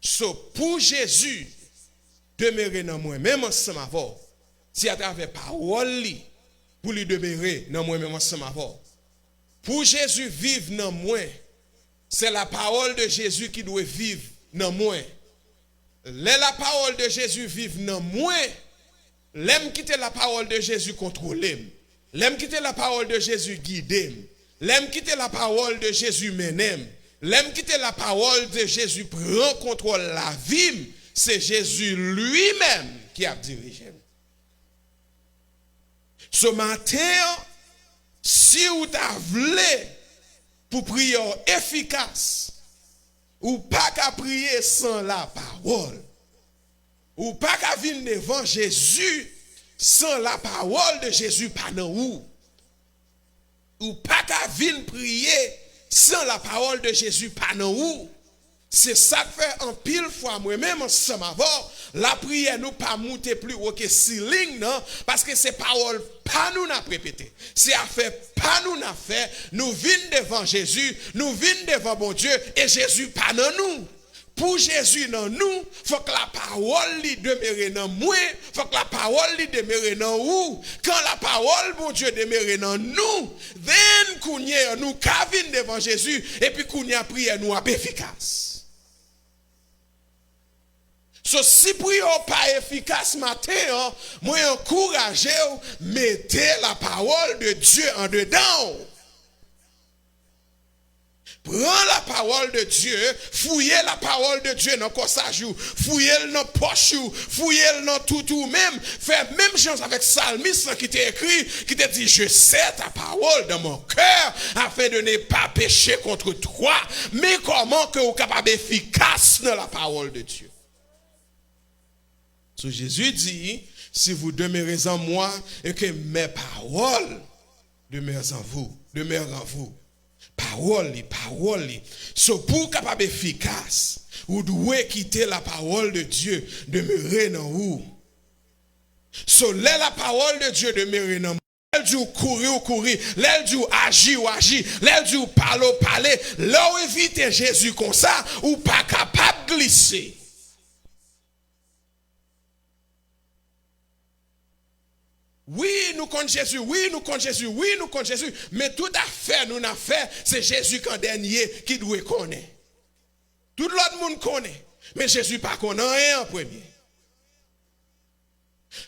So pour Jésus, demeurer dans moi, même ensemble avec, si à travers parole, pour lui demeurer dans moi, même ensemble avec. Pour Jésus vivre dans moi, c'est la parole de Jésus qui doit vivre dans moi. La parole de Jésus vivre dans moi, l'aime quitter la parole de Jésus contrôler. L'aime quitter la parole de Jésus guider. L'aime quitter la parole de Jésus mener. L'aime quitter la parole de Jésus prend contrôle la vie, c'est Jésus lui-même qui a dirigé. Ce matin, si vous voulez pour prier efficace, ou pas qu'à prier sans la parole, ou pas qu'à venir devant Jésus sans la parole de Jésus pas dans vous, ou pas qu'à venir prier sans la parole de Jésus pas dans vous. C'est ça que fait en pile fois moi-même ensemble avant la prière nous pas monter plus haut que ceiling non parce que ces paroles pas nous n'a répété. C'est affaire pas nous n'a fait. Nous venons devant Jésus, nous venons devant bon Dieu et Jésus pas dans nous. Pour Jésus dans nous, faut que la parole lui demeure dans moi, faut que la parole lui demeure dans vous. Quand la parole bon Dieu demeure dans nous, then kounya nous cavine devant Jésus et puis kounya prière nous est efficace. So si prière pas efficace matin, moi encourager mettez la parole de Dieu en dedans. Prends la parole de Dieu, fouillez la parole de Dieu dans corsage, fouillez dans poche, fouillez dans tout même, faites même chose avec Psalmiste qui t'a écrit, qui t'a dit je sais ta parole dans mon cœur afin de ne pas pécher contre toi. Mais comment que vous êtes capable efficace dans la parole de Dieu? So Jésus dit, si vous demeurez en moi et que mes paroles demeurent en vous. Parole. So pour capable efficace, vous devez quitter la parole de Dieu, demeurer dans vous. So la parole de Dieu demeurer dans vous. L'aile du courir, l'aile du agir, l'aile du parler, là où éviter Jésus comme ça, ou pas capable de glisser. Oui, nous comptons Jésus, mais tout à fait, nous n'avons fait, c'est Jésus qu'en dernier qui doit connaître. Tout l'autre monde connaît, mais Jésus pas connaît rien en premier.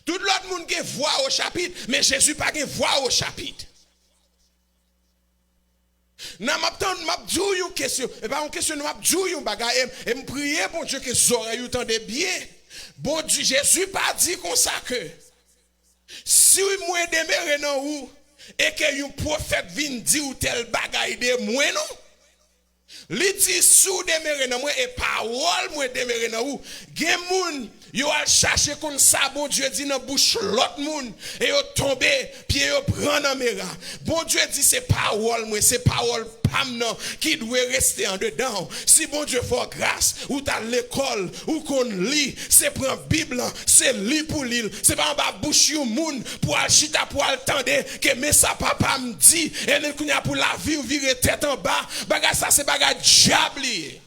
Tout l'autre monde qui voix au chapitre, mais Jésus pas qui voix au chapitre. Nan m'a dit une question, et pas une question, m'a dit une bagaille, et me prier bon Dieu que les oreilles entendent bien. Bon Dieu, Jésus pas dit comme ça que si moi demeure dans où et que un prophète vient dire ou tel bagaille de moi non. Li dit sous demeure dans moi et parole moi demeure dans où gen moun yo al chercher comme ça bon Dieu dit dans bouche l'autre moun et yo tomber pied yo prend dans mera. Bon Dieu dit c'est parole moi c'est parole pam nan qui doit rester en dedans. Si bon Dieu fait grâce ou t'as l'école ou qu'on lit, c'est prendre Bible, c'est lit pour lire, c'est pas en bas bouche yon moun pour al chita pour al tendre que mais ça papa me dit et ne kounya pour la vie ou virer tête en bas, bagay ça c'est bagay diable.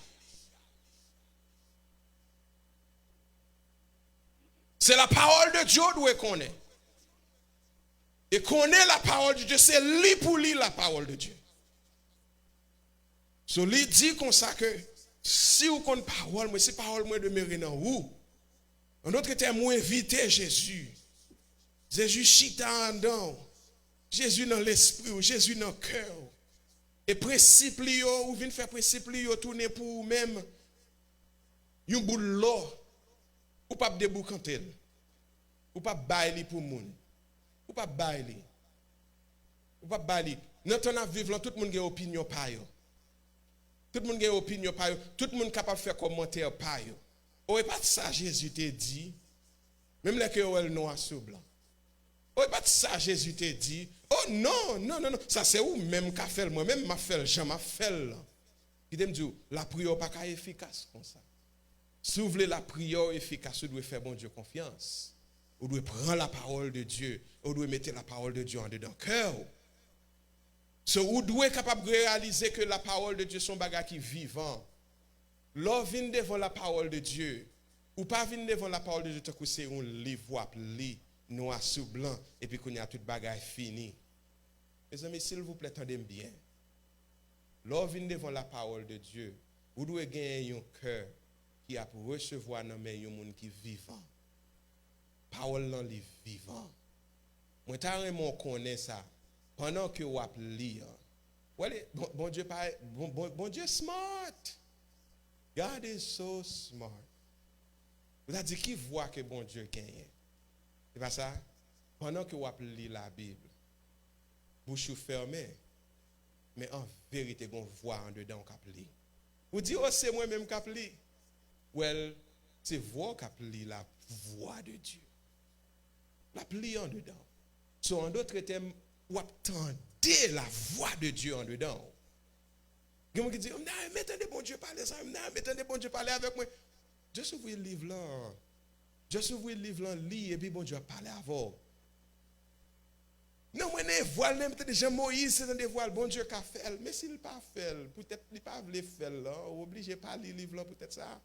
C'est la parole de Dieu doit connaître. Et connaître la parole de Dieu, c'est lire pour lire la parole de Dieu. So lui dit comme ça que si vous connaissez parole, moi c'est parole moi demeurer dans vous. En d'autres termes, moi inviter Jésus. Jésus chita en dedans. Jésus dans l'esprit, Jésus dans le cœur. Et principe li yo, ou vient faire principe li yo tourner pour vous même. Yon boule l'eau. Ou pas déboucanter. Ou pas bailler pour moun. Ou pas bailler. Ou pas bailler. Dans ton vivre tout le monde a opinion pa yo. Tout le monde a opinion pa yo. Tout le monde capable faire commentaire pa yo. Ou est pas ça Jésus te dit. Même les que elle noir sur blanc. Ou est pas ça Jésus te dit. Oh non, non, non, non. Ça c'est où même qu'a fait moi même m'a fait Jean m'a fait là. Il me dit la prière pas efficace comme ça. Si vous voulez la prière efficace, vous devez faire bon Dieu confiance. Vous devez prendre la parole de Dieu. Vous devez mettre la parole de Dieu en dedans cœur. Vous devez être capable de réaliser que la parole de Dieu sont bagages qui vivant. L'on vient devant la parole de Dieu. Ou pas vient devant la parole de Dieu, tant que c'est un livre appelé noir sur blanc et puis qu'on y a tout bagage fini. Mes amis, s'il vous plaît, attendez bien. L'on vient devant la parole de Dieu. Vous devez gagner un cœur qui a pour recevoir dans mes monde qui vivant. Parole dans livre vivant. Moi t'as vraiment connaît ça pendant que vous lire. Bon Dieu bon Dieu smart. God is so smart. Vous avez dit qui voit que bon Dieu gagne. C'est pas ça? Pendant que vous lire la Bible, bouche fermée, mais en vérité vous voit en dedans cap lire. Vous dites oh c'est moi même cap lire. Well, c'est vous qui lit la voix de Dieu. La pli en dedans. So, en d'autres termes, vous attendez la voix de Dieu en dedans. Vous qui dit, mettez bon Dieu parler ça, mettez bon Dieu parler avec moi. Juste ouvrir le livre là. Juste ouvrir le livre là, lis et puis bon Dieu parler avant. Non, moi, ne voile, même déjà Moïse, c'est un des voiles, bon Dieu qu'a fait. Mais s'il n'a pas fait, peut-être il n'a pas voulu faire là, obligé pas lire le livre là, peut-être ça.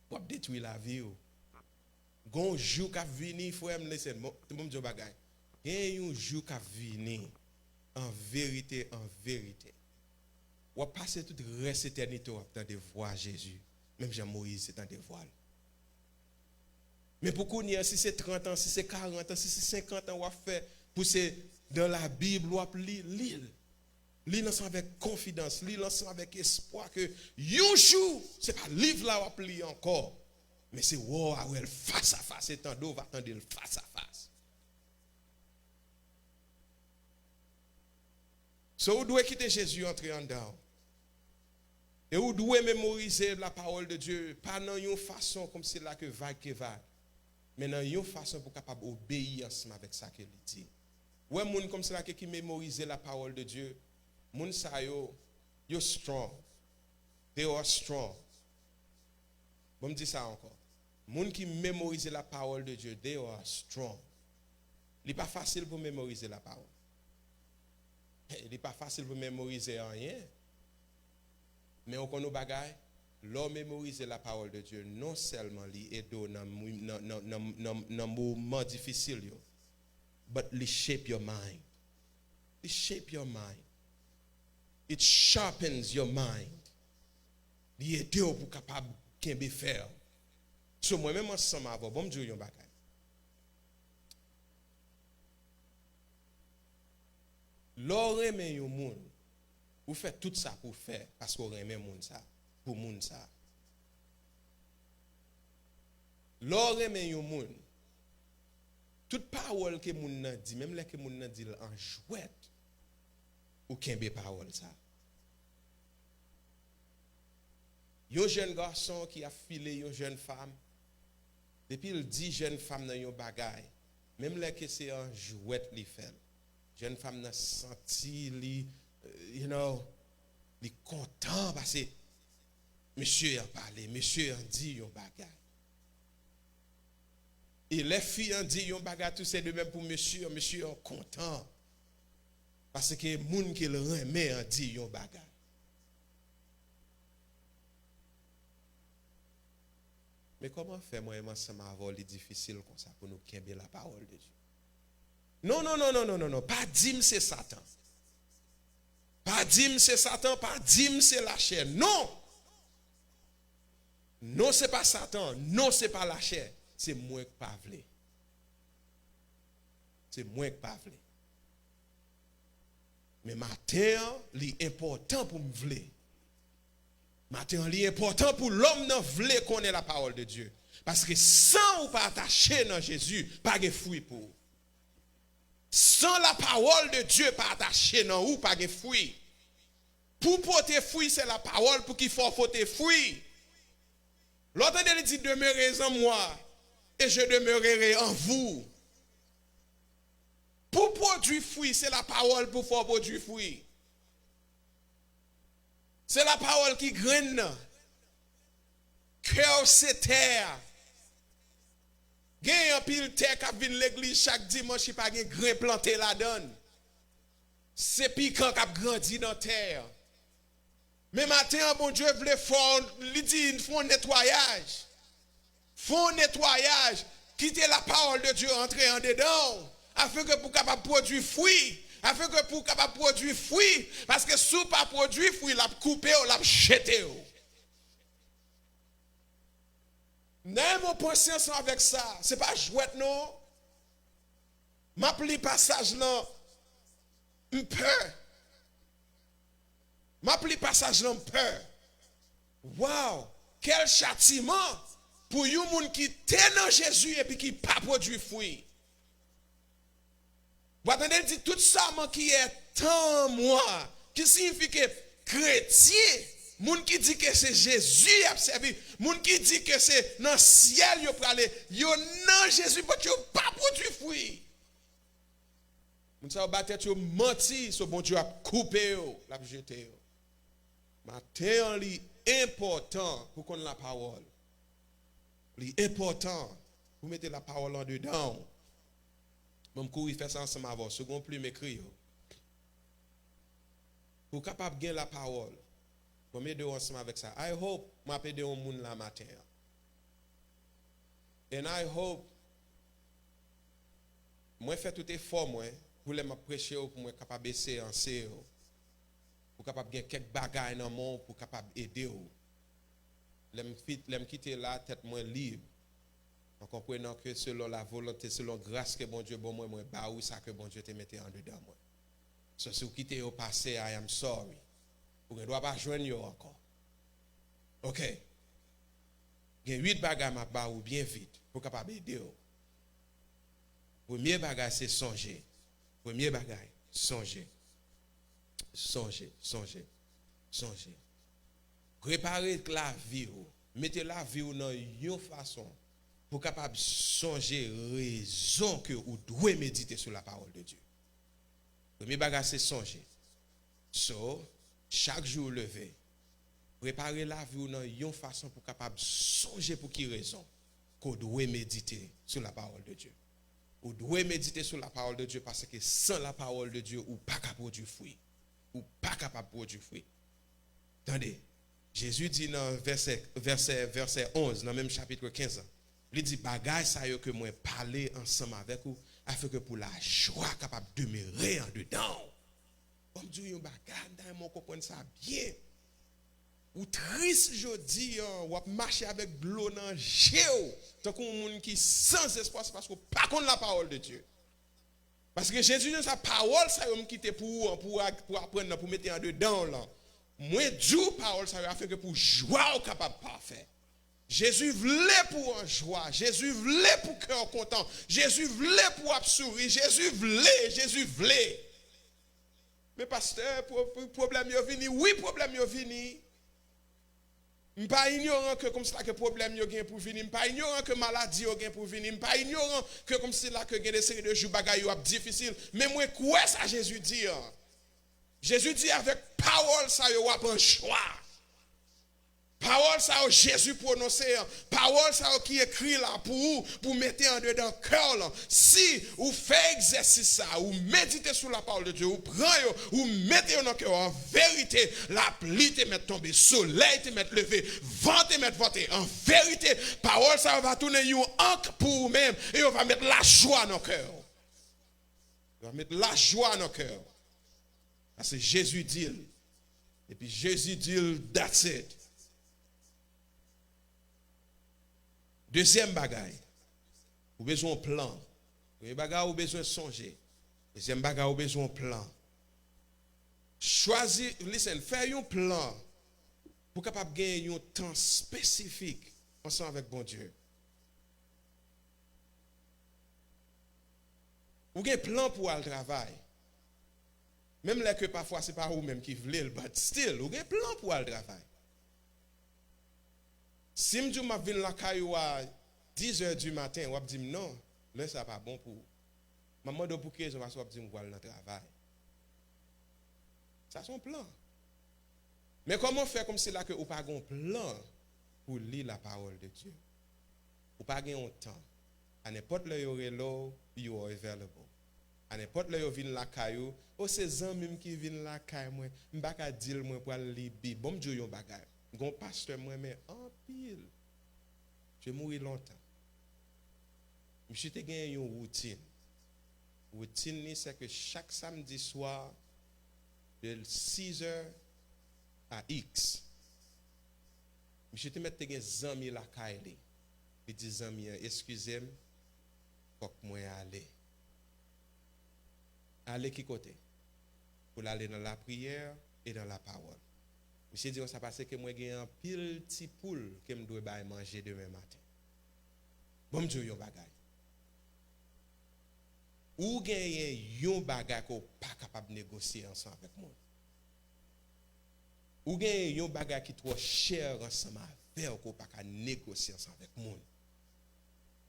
Pour détruire la vie. Gon jour qu'a vini, faut me laisser tout le monde dit bagay. Un jour qu'a vini en vérité. Ou passer toute reste éternité dans de voir Jésus. Même Jean Moïse c'est dans des voiles. Mais pour qu'on y si c'est 30 ans, si c'est 40 ans, si c'est 50 ans, on va faire pour c'est dans la Bible, on va lire. Lire ensemble avec confidence, lire ensemble avec espoir que un jour, c'est pas livre là on va lire encore. Mais c'est wow, face à face, et tant d'eau va attendre face à face. So, vous devez quitter Jésus entrer en dedans. Et vous devez mémoriser la parole de Dieu, pas dans une façon comme c'est là que vague, mais dans une façon pour capable obéir ensemble avec ça qu'il dit. Ouais, moun comme c'est là qui mémorise la parole de Dieu, moun sa yo strong. They are strong. Bon, me dis ça encore. Moun qui mémorise la parole de Dieu, they are strong. Il n'est pas facile pour mémoriser la parole. Il n'est pas facile pour mémoriser rien. Mais on connaît bagay, l'homme mémoriser la parole de Dieu, non seulement li aide dans moment difficile yo, but li shape your mind. It shape your mind. It sharpens your mind. Li aide pour capable kembe faire. So moi même ensemble avant, bon Dieu yon bagay. L'or aimé yon moun, ou fait tout ça pour faire parce qu'on aime moun ça, pour moun ça. L'or aimé yon moun, toute parole que moun nan dit, même là que moun nan dit en jouette, ou kembe parole ça. Yon jeune garçon qui a filé yon jeune femme, depuis il dit jeune femme dans yon bagay, même là que c'est en jouette li fait. Jeune femme n'a senti li, li content parce que monsieur a parlé, monsieur a dit yon bagay. Et les filles ont dit yon bagay tout c'est de même pour monsieur est content parce que moun qui le remet a dit yon bagay. Mais comment faire moi ensemble avoir les difficiles comme ça pour nous kembe la parole de Dieu? Non, pas dim c'est Satan. Pas dim c'est Satan, pas dim c'est la chair. Non. Non, c'est pas Satan, non, c'est pas la chair, c'est moi qui pas vle. C'est moi qui pas vle. Mais matin, l'important pour me vle. Maintenant, l'important pour l'homme non vle connaître la parole de Dieu. Parce que sans ou pas attaché dans Jésus, pas de fruit pour. Sans la parole de Dieu pas attaché dans ou pas de fruit. Pour porter fruit, c'est la parole pour qu'il faut porter fruit. L'autre il dit demeurez en moi et je demeurerai en vous. Pour produire fruit, c'est la parole pour faire produire fruit. C'est la parole qui graine. Cœur c'est terre. Gen un pile terre qui vient l'église chaque dimanche, il pas gen grain planté la donne. C'est piquant qui a grandi dans terre. Mais matin, bon Dieu voulait faire, il dit, il faut un nettoyage. Faut un nettoyage. Quitter la parole de Dieu, entrer en dedans, afin que pour capable produire fruit. Afin que pour capable produire fruit, parce que si pas produire fruit, l'a coupé ou l'a jeté. N'aime mon conscience avec ça, c'est pas jouette non. M'appli passage là, peur. M'appli passage là, peur. Wow, quel châtiment pour yon moun qui t'est dans Jésus et puis qui pas produit fruit. Vous attendez, dit tout ça qui est en moi, qui signifie que chrétien, moun qui dit que c'est Jésus a servi, moun qui dit que c'est dans le ciel yo pralé, yo non Jésus parce que pas produit fruit. Moun sa battre yo menti, so bon Dieu a coupé yo, l'a jeté yo. Matin li important pour qu'on la parole. Li important pour mettre la parole en dedans. Mon cours il fait ça ensemble avant, second plus m'écrit. Pour capable gagner la parole. Pour m'aider ensemble avec ça. I hope m'a aider au monde la matin. And I hope moi fait tout effort moi pour les prêcher pour moi capable baisser en CEO. Pour capable gagner quelques bagages dans mon pour capable aider. L'aime quitter là tête moins libre. En comprenant que selon la volonté, selon la grâce que bon Dieu bon moi bah ou ça que bon Dieu te mette en dedans moi. So si vous quittez au passé, I am sorry. Vous ne doit pas joindre yo encore. OK. Il y a 8 bagages m'a bah ou bien vite pour capable aider. Premier bagage c'est songer. Premier bagage, songer. Songer. Préparez la vie. Mettez la vie dans une façon pour capable songer raison que vous devez méditer sur la parole de Dieu. Premier bagage c'est songer. So, chaque jour lever, préparer la vie dans une façon pour capable songer pour qui raison qu'on doit méditer sur la parole de Dieu. Vous devez méditer sur la parole de Dieu parce que sans la parole de Dieu, vous pas capable de produire fruit. Ou pas capable de produire fruit. Attendez, Jésus dit dans verset 11, dans le même chapitre 15, il dit bagay ça yo que moi parler ensemble avec vous afin que pour la joie capable de demeurer en dedans. Comme Dieu yon bagay dans mon comprendre ça bien. Ou triste jodi ou marcher avec de l'eau dans géo tant qu'on monde qui sans espoir c'est parce qu'on pas connaît la parole de Dieu. Parce que Jésus dit sa parole, ça va me quitter pour apprendre, pour mettre en dedans là. Moi, Dieu, parole, ça va faire que pour joie au capable parfait. Jésus voulait pour en joie, Jésus voulait pour cœur content, Jésus voulait pour sourire, Jésus voulait. Mais pasteur, problème est venu, oui, problème est venu. Je ne suis pas ignorant que comme ça que problème est pour venir, je ne suis pas ignorant que maladie est pour venir, je ne suis pas ignorant que comme cela que il y a des séries de jours bagaille difficile, mais moi quoi ça Jésus dit? Jésus dit avec parole ça yo a un choix. Parole ça Jésus prononcé, parole ça qui écrit là pour mettre en dedans cœur là. Si vous faites exercice ça, ou méditez sur la parole de Dieu, ou prenez ou mettez dans cœur en vérité, la pluie te met tomber, soleil te met lever, vent te met voter. En vérité, parole ça va tourner une encre pour vous-même et on va mettre la joie dans cœur. On va mettre la joie dans cœur. Parce que Jésus dit, et puis Jésus dit, that's it. Deuxième bagaille, vous avez besoin de plan. Premier bagaille, vous avez besoin de songer. Deuxième bagaille, vous avez besoin de plan. Choisir, listen, faire un plan pour capable gagner un temps spécifique ensemble avec bon Dieu. Vous avez un plan pour le travail. Même là que parfois ce n'est pas vous-même qui voulez le battre, still, vous avez un plan pour le travail. Si je viens la caillou à 10h du matin, on va dire non, là ça pas bon pour. Maman de pour que je vais dire je vais aller dans le travail. Ça c'est un plan. Mais comment faire comme c'est là que vous pas un plan pour lire la parole de Dieu? Vous pas un temps. À n'importe là you are available. À n'importe là vous venez la caillou, c'est amis qui viennent la caillou moi, m'pa ka dire moi pour lire Bible. Bon Dieu yon bagay. Gon pasteur moi mais en pile. Je mourir longtemps. Monsieur te gagné une routine. Routine c'est que chaque samedi soir de 6h à X. Monsieur te mettre des amis la caille. Il dit amis excusez-moi faut que moi aller. Aller qui côté? Pour aller dans la prière et dans la parole. Monsieur dit, ça passe que moi j'ai un pile petit poule que je dois manger demain matin. Bon Dieu, yon bagay. Ou gagne yon bagay qu'on pas capable de négocier ensemble avec moi. Ou gagne yon bagay qui trop cher ensemble avec qu'on pas capable de négocier ensemble avec moi.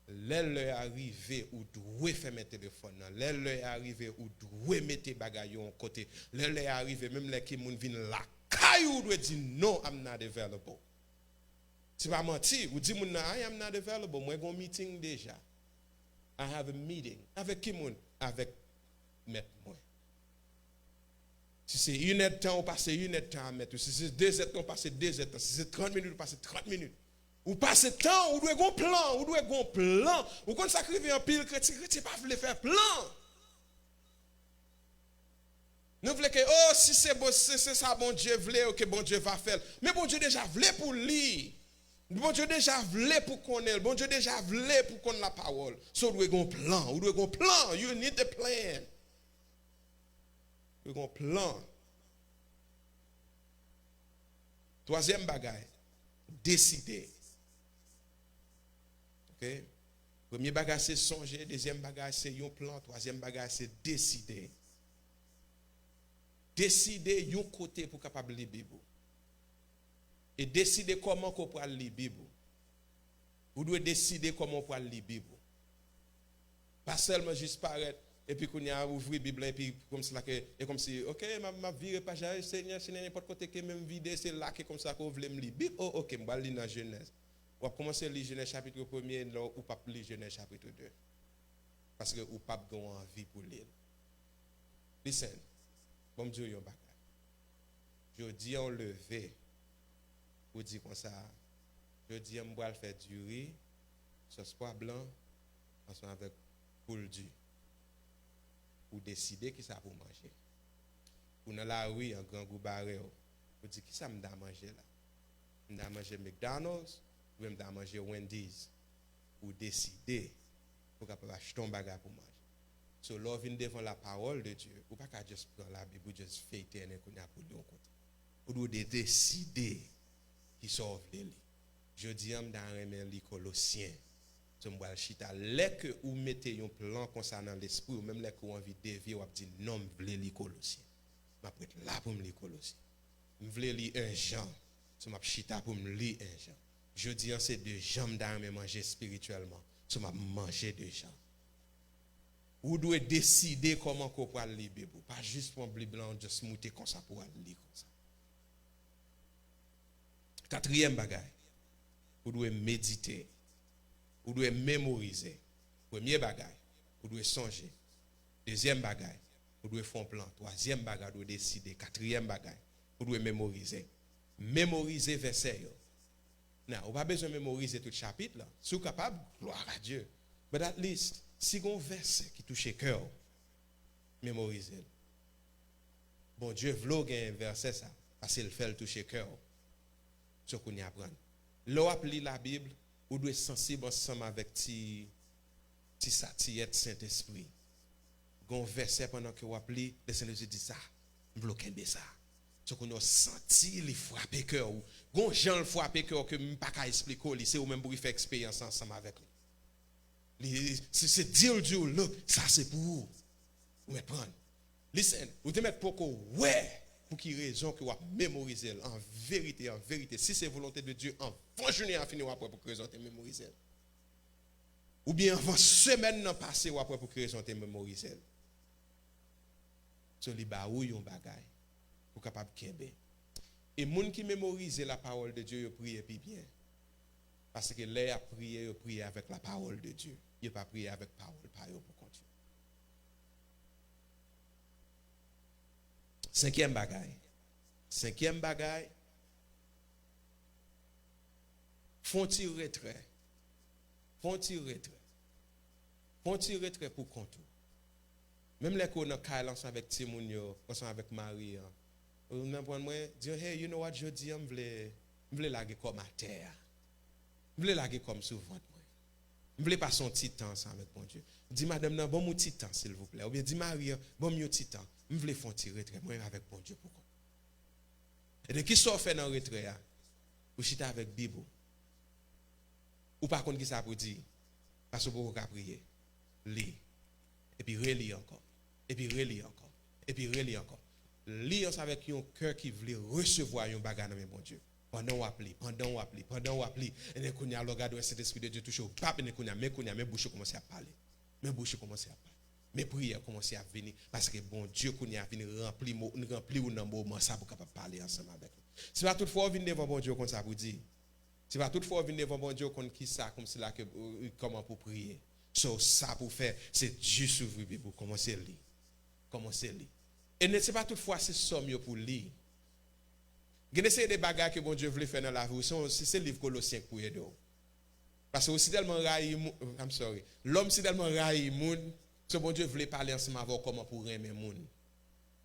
L'heure arrivé ou doit faire mes téléphones, l'heure arrivé ou doit mettre bagay yon côté, l'heure arrivé même les qui moun vinn là. Kayou doit dire no, I'm not available. Tu vas mentir, ou dit moun I am not available. Moi j'ai un meeting déjà. I have a meeting. Avec qui moun? Avec maître moi. Si c'est une heure de temps, on passe une heure de temps à mettre. Si c'est 2 heures de temps, on passe 2 heures de temps. Si c'est 30 minutes, on passe 30 minutes. Ou passe temps, ou doit un plan, ou doit un plan. Ou quand ça crive en pile chrétien pas voulait faire plan. Nous voulons que, oh, si c'est bon, c'est ça, bon Dieu voulait, ok, bon Dieu va faire. Mais bon Dieu déjà voulait pour lui. Bon Dieu déjà voulait pour connaître. Bon Dieu déjà voulait pour connaître la parole. So, nous avons un plan. Nous avons un plan. You need a plan. Nous avons un plan. Troisième bagaille. Décider. Ok? Premier bagage, c'est songer. Deuxième bagage, c'est un plan. Troisième bagage, c'est décider. Décider yon côté pour capable lire Bible. Et décider comment qu'on peut lire Bible. Vous devez décider comment on peut lire Bible. Pas seulement juste paraître et puis qu'on y a ouvrir Bible et puis comme cela que et comme si OK ma vie pas jamais Seigneur c'est n'importe côté que même vide c'est là que comme ça qu'on veut me lire Bible. Oh OK, on va lire dans Genèse. On va commencer à lire Genèse chapitre 1er là ou pas lire Genèse chapitre 2. Parce que ou pas gon envie pour lire. Listen. Bon Dieu yon bagay. Je dis on lever. Ou dit comme ça. Je dis on va faire du riz, sauce pois blanc ensemble avec poule du. Ou décider qui ça pour manger. Ou dans la rue un grand goût barré. Ou dit qui ça me da manger là. Me da manger McDonald's ou me da manger Wendy's. Ou décider pour capable acheter un bagage pour manger. So, là, vient devant la parole de Dieu. Ou pas qu'à juste prendre la Bible, ou juste faire éterner qu'on a pour l'on côté. Ou doit décider qui sauve les. Je dis, dans les Colossiens, je me vois chita. Là que vous mettez un plan concernant l'esprit, ou même là que vous avez envie de dévier, vous dites non, je veux les Colossiens. Je vais être là pour me lire Colossiens. Je veux lire un Jean. Je vais chita pour me lire un Jean. Je dis, c'est de jambes d'armes manger spirituellement. Je vais manger de gens. Vous devez décider comment vous pouvez lire la Bible. Pas juste pour un Bible blanc, juste monter comme ça pour lire comme ça. Quatrième bagaille. Vous devez méditer. Vous devez mémoriser. Premier bagaille. Vous devez songer. Deuxième bagaille. Vous devez faire un plan. Troisième bagaille. Vous devez décider. Quatrième bagaille. Vous devez mémoriser. Mémoriser verset. Non, on n'a pas besoin de mémoriser tout le chapitre là. Si vous êtes capable, gloire à Dieu. But at least, si vous avez un verset qui touche le cœur, mémorisez-le. Bon Dieu veut un verset ça, parce qu'il fait le toucher le cœur. Ce qu'on y apprend. Là, vous lisez la Bible, vous devez être sensible ensemble avec ti Saint-Esprit. Gon verset pendant que vous lisez, le Seigneur dit ça, bloquez ça. Ce qu'on a senti les frapper cœur ou gon gens le frapper cœur que me pas expliquer, c'est ou même pour faire expérience ensemble avec lui. C'est dire look, ça c'est pour vous. Vous me prendre. Listen, vous te mettre pour ouais, pour qui raison que vous mémoriser en vérité, si c'est volonté de Dieu, en fin journée à finir après pour raison de mémoriser. Ou bien avant semaine non passé ou après pour raison de mémoriser. So li ba ou yon bagay pour capable kembe. Et moun qui mémorise la parole de Dieu, yo prie puis bien. Parce que là a prié, yo prie avec la parole de Dieu. Yo pas prié avec parole pas yo pour continuer. Cinquième bagaille. Font-ils retrait. Font-ils retrait pour compte. Même les qu'on a ensemble avec Timoun yo, ensemble avec Marie. On me prend moi dire hey, you know what je dis, je veux laguer comme à terre. Je veux laguer comme sur ventre moi. Je veux pas son petit temps ensemble avec mon Dieu. Dis madame non bon mon petit temps s'il vous plaît. Ou bien dis Marie bon mon petit temps. Je veux faire un retrait moi avec mon Dieu pourquoi. Et de qui sort fait dans retrait ou chita avec Bible. Ou par contre qui ça pour dire parce que beaucoup qu'à prier. Lis et puis relis encore. Et puis relis encore. Et puis relis encore. Lire avec un cœur qui veut recevoir un bagage dans mon Dieu. Pendant ou appli. Et ne kounya regarde cet esprit de Dieu touche au pape ne kounya mes bouche commencer à parler. Mes bouche commencer à parler. Mes prières commencer à venir parce que bon Dieu kounya venir rempli ou dans moment ça pour capable parler ensemble avec nous. Si pas toutefois venir devant bon Dieu comme ça pour dire. Si pas toutefois venir devant bon Dieu comme qui ça comme cela que comment pour prier. So ça pour faire c'est Dieu s'ouvrir Bible commencer à lire. Commencer à lire. Et ne c'est pas toutefois c'est somme pour lire. Vous avez des bagages que bon Dieu voulait faire dans la vie. C'est le livre Colossiens pour aider. Parce que aussi tellement l'homme c'est tellement raï moun, ce bon Dieu voulait parler ensemble avec comment pour aimer moun.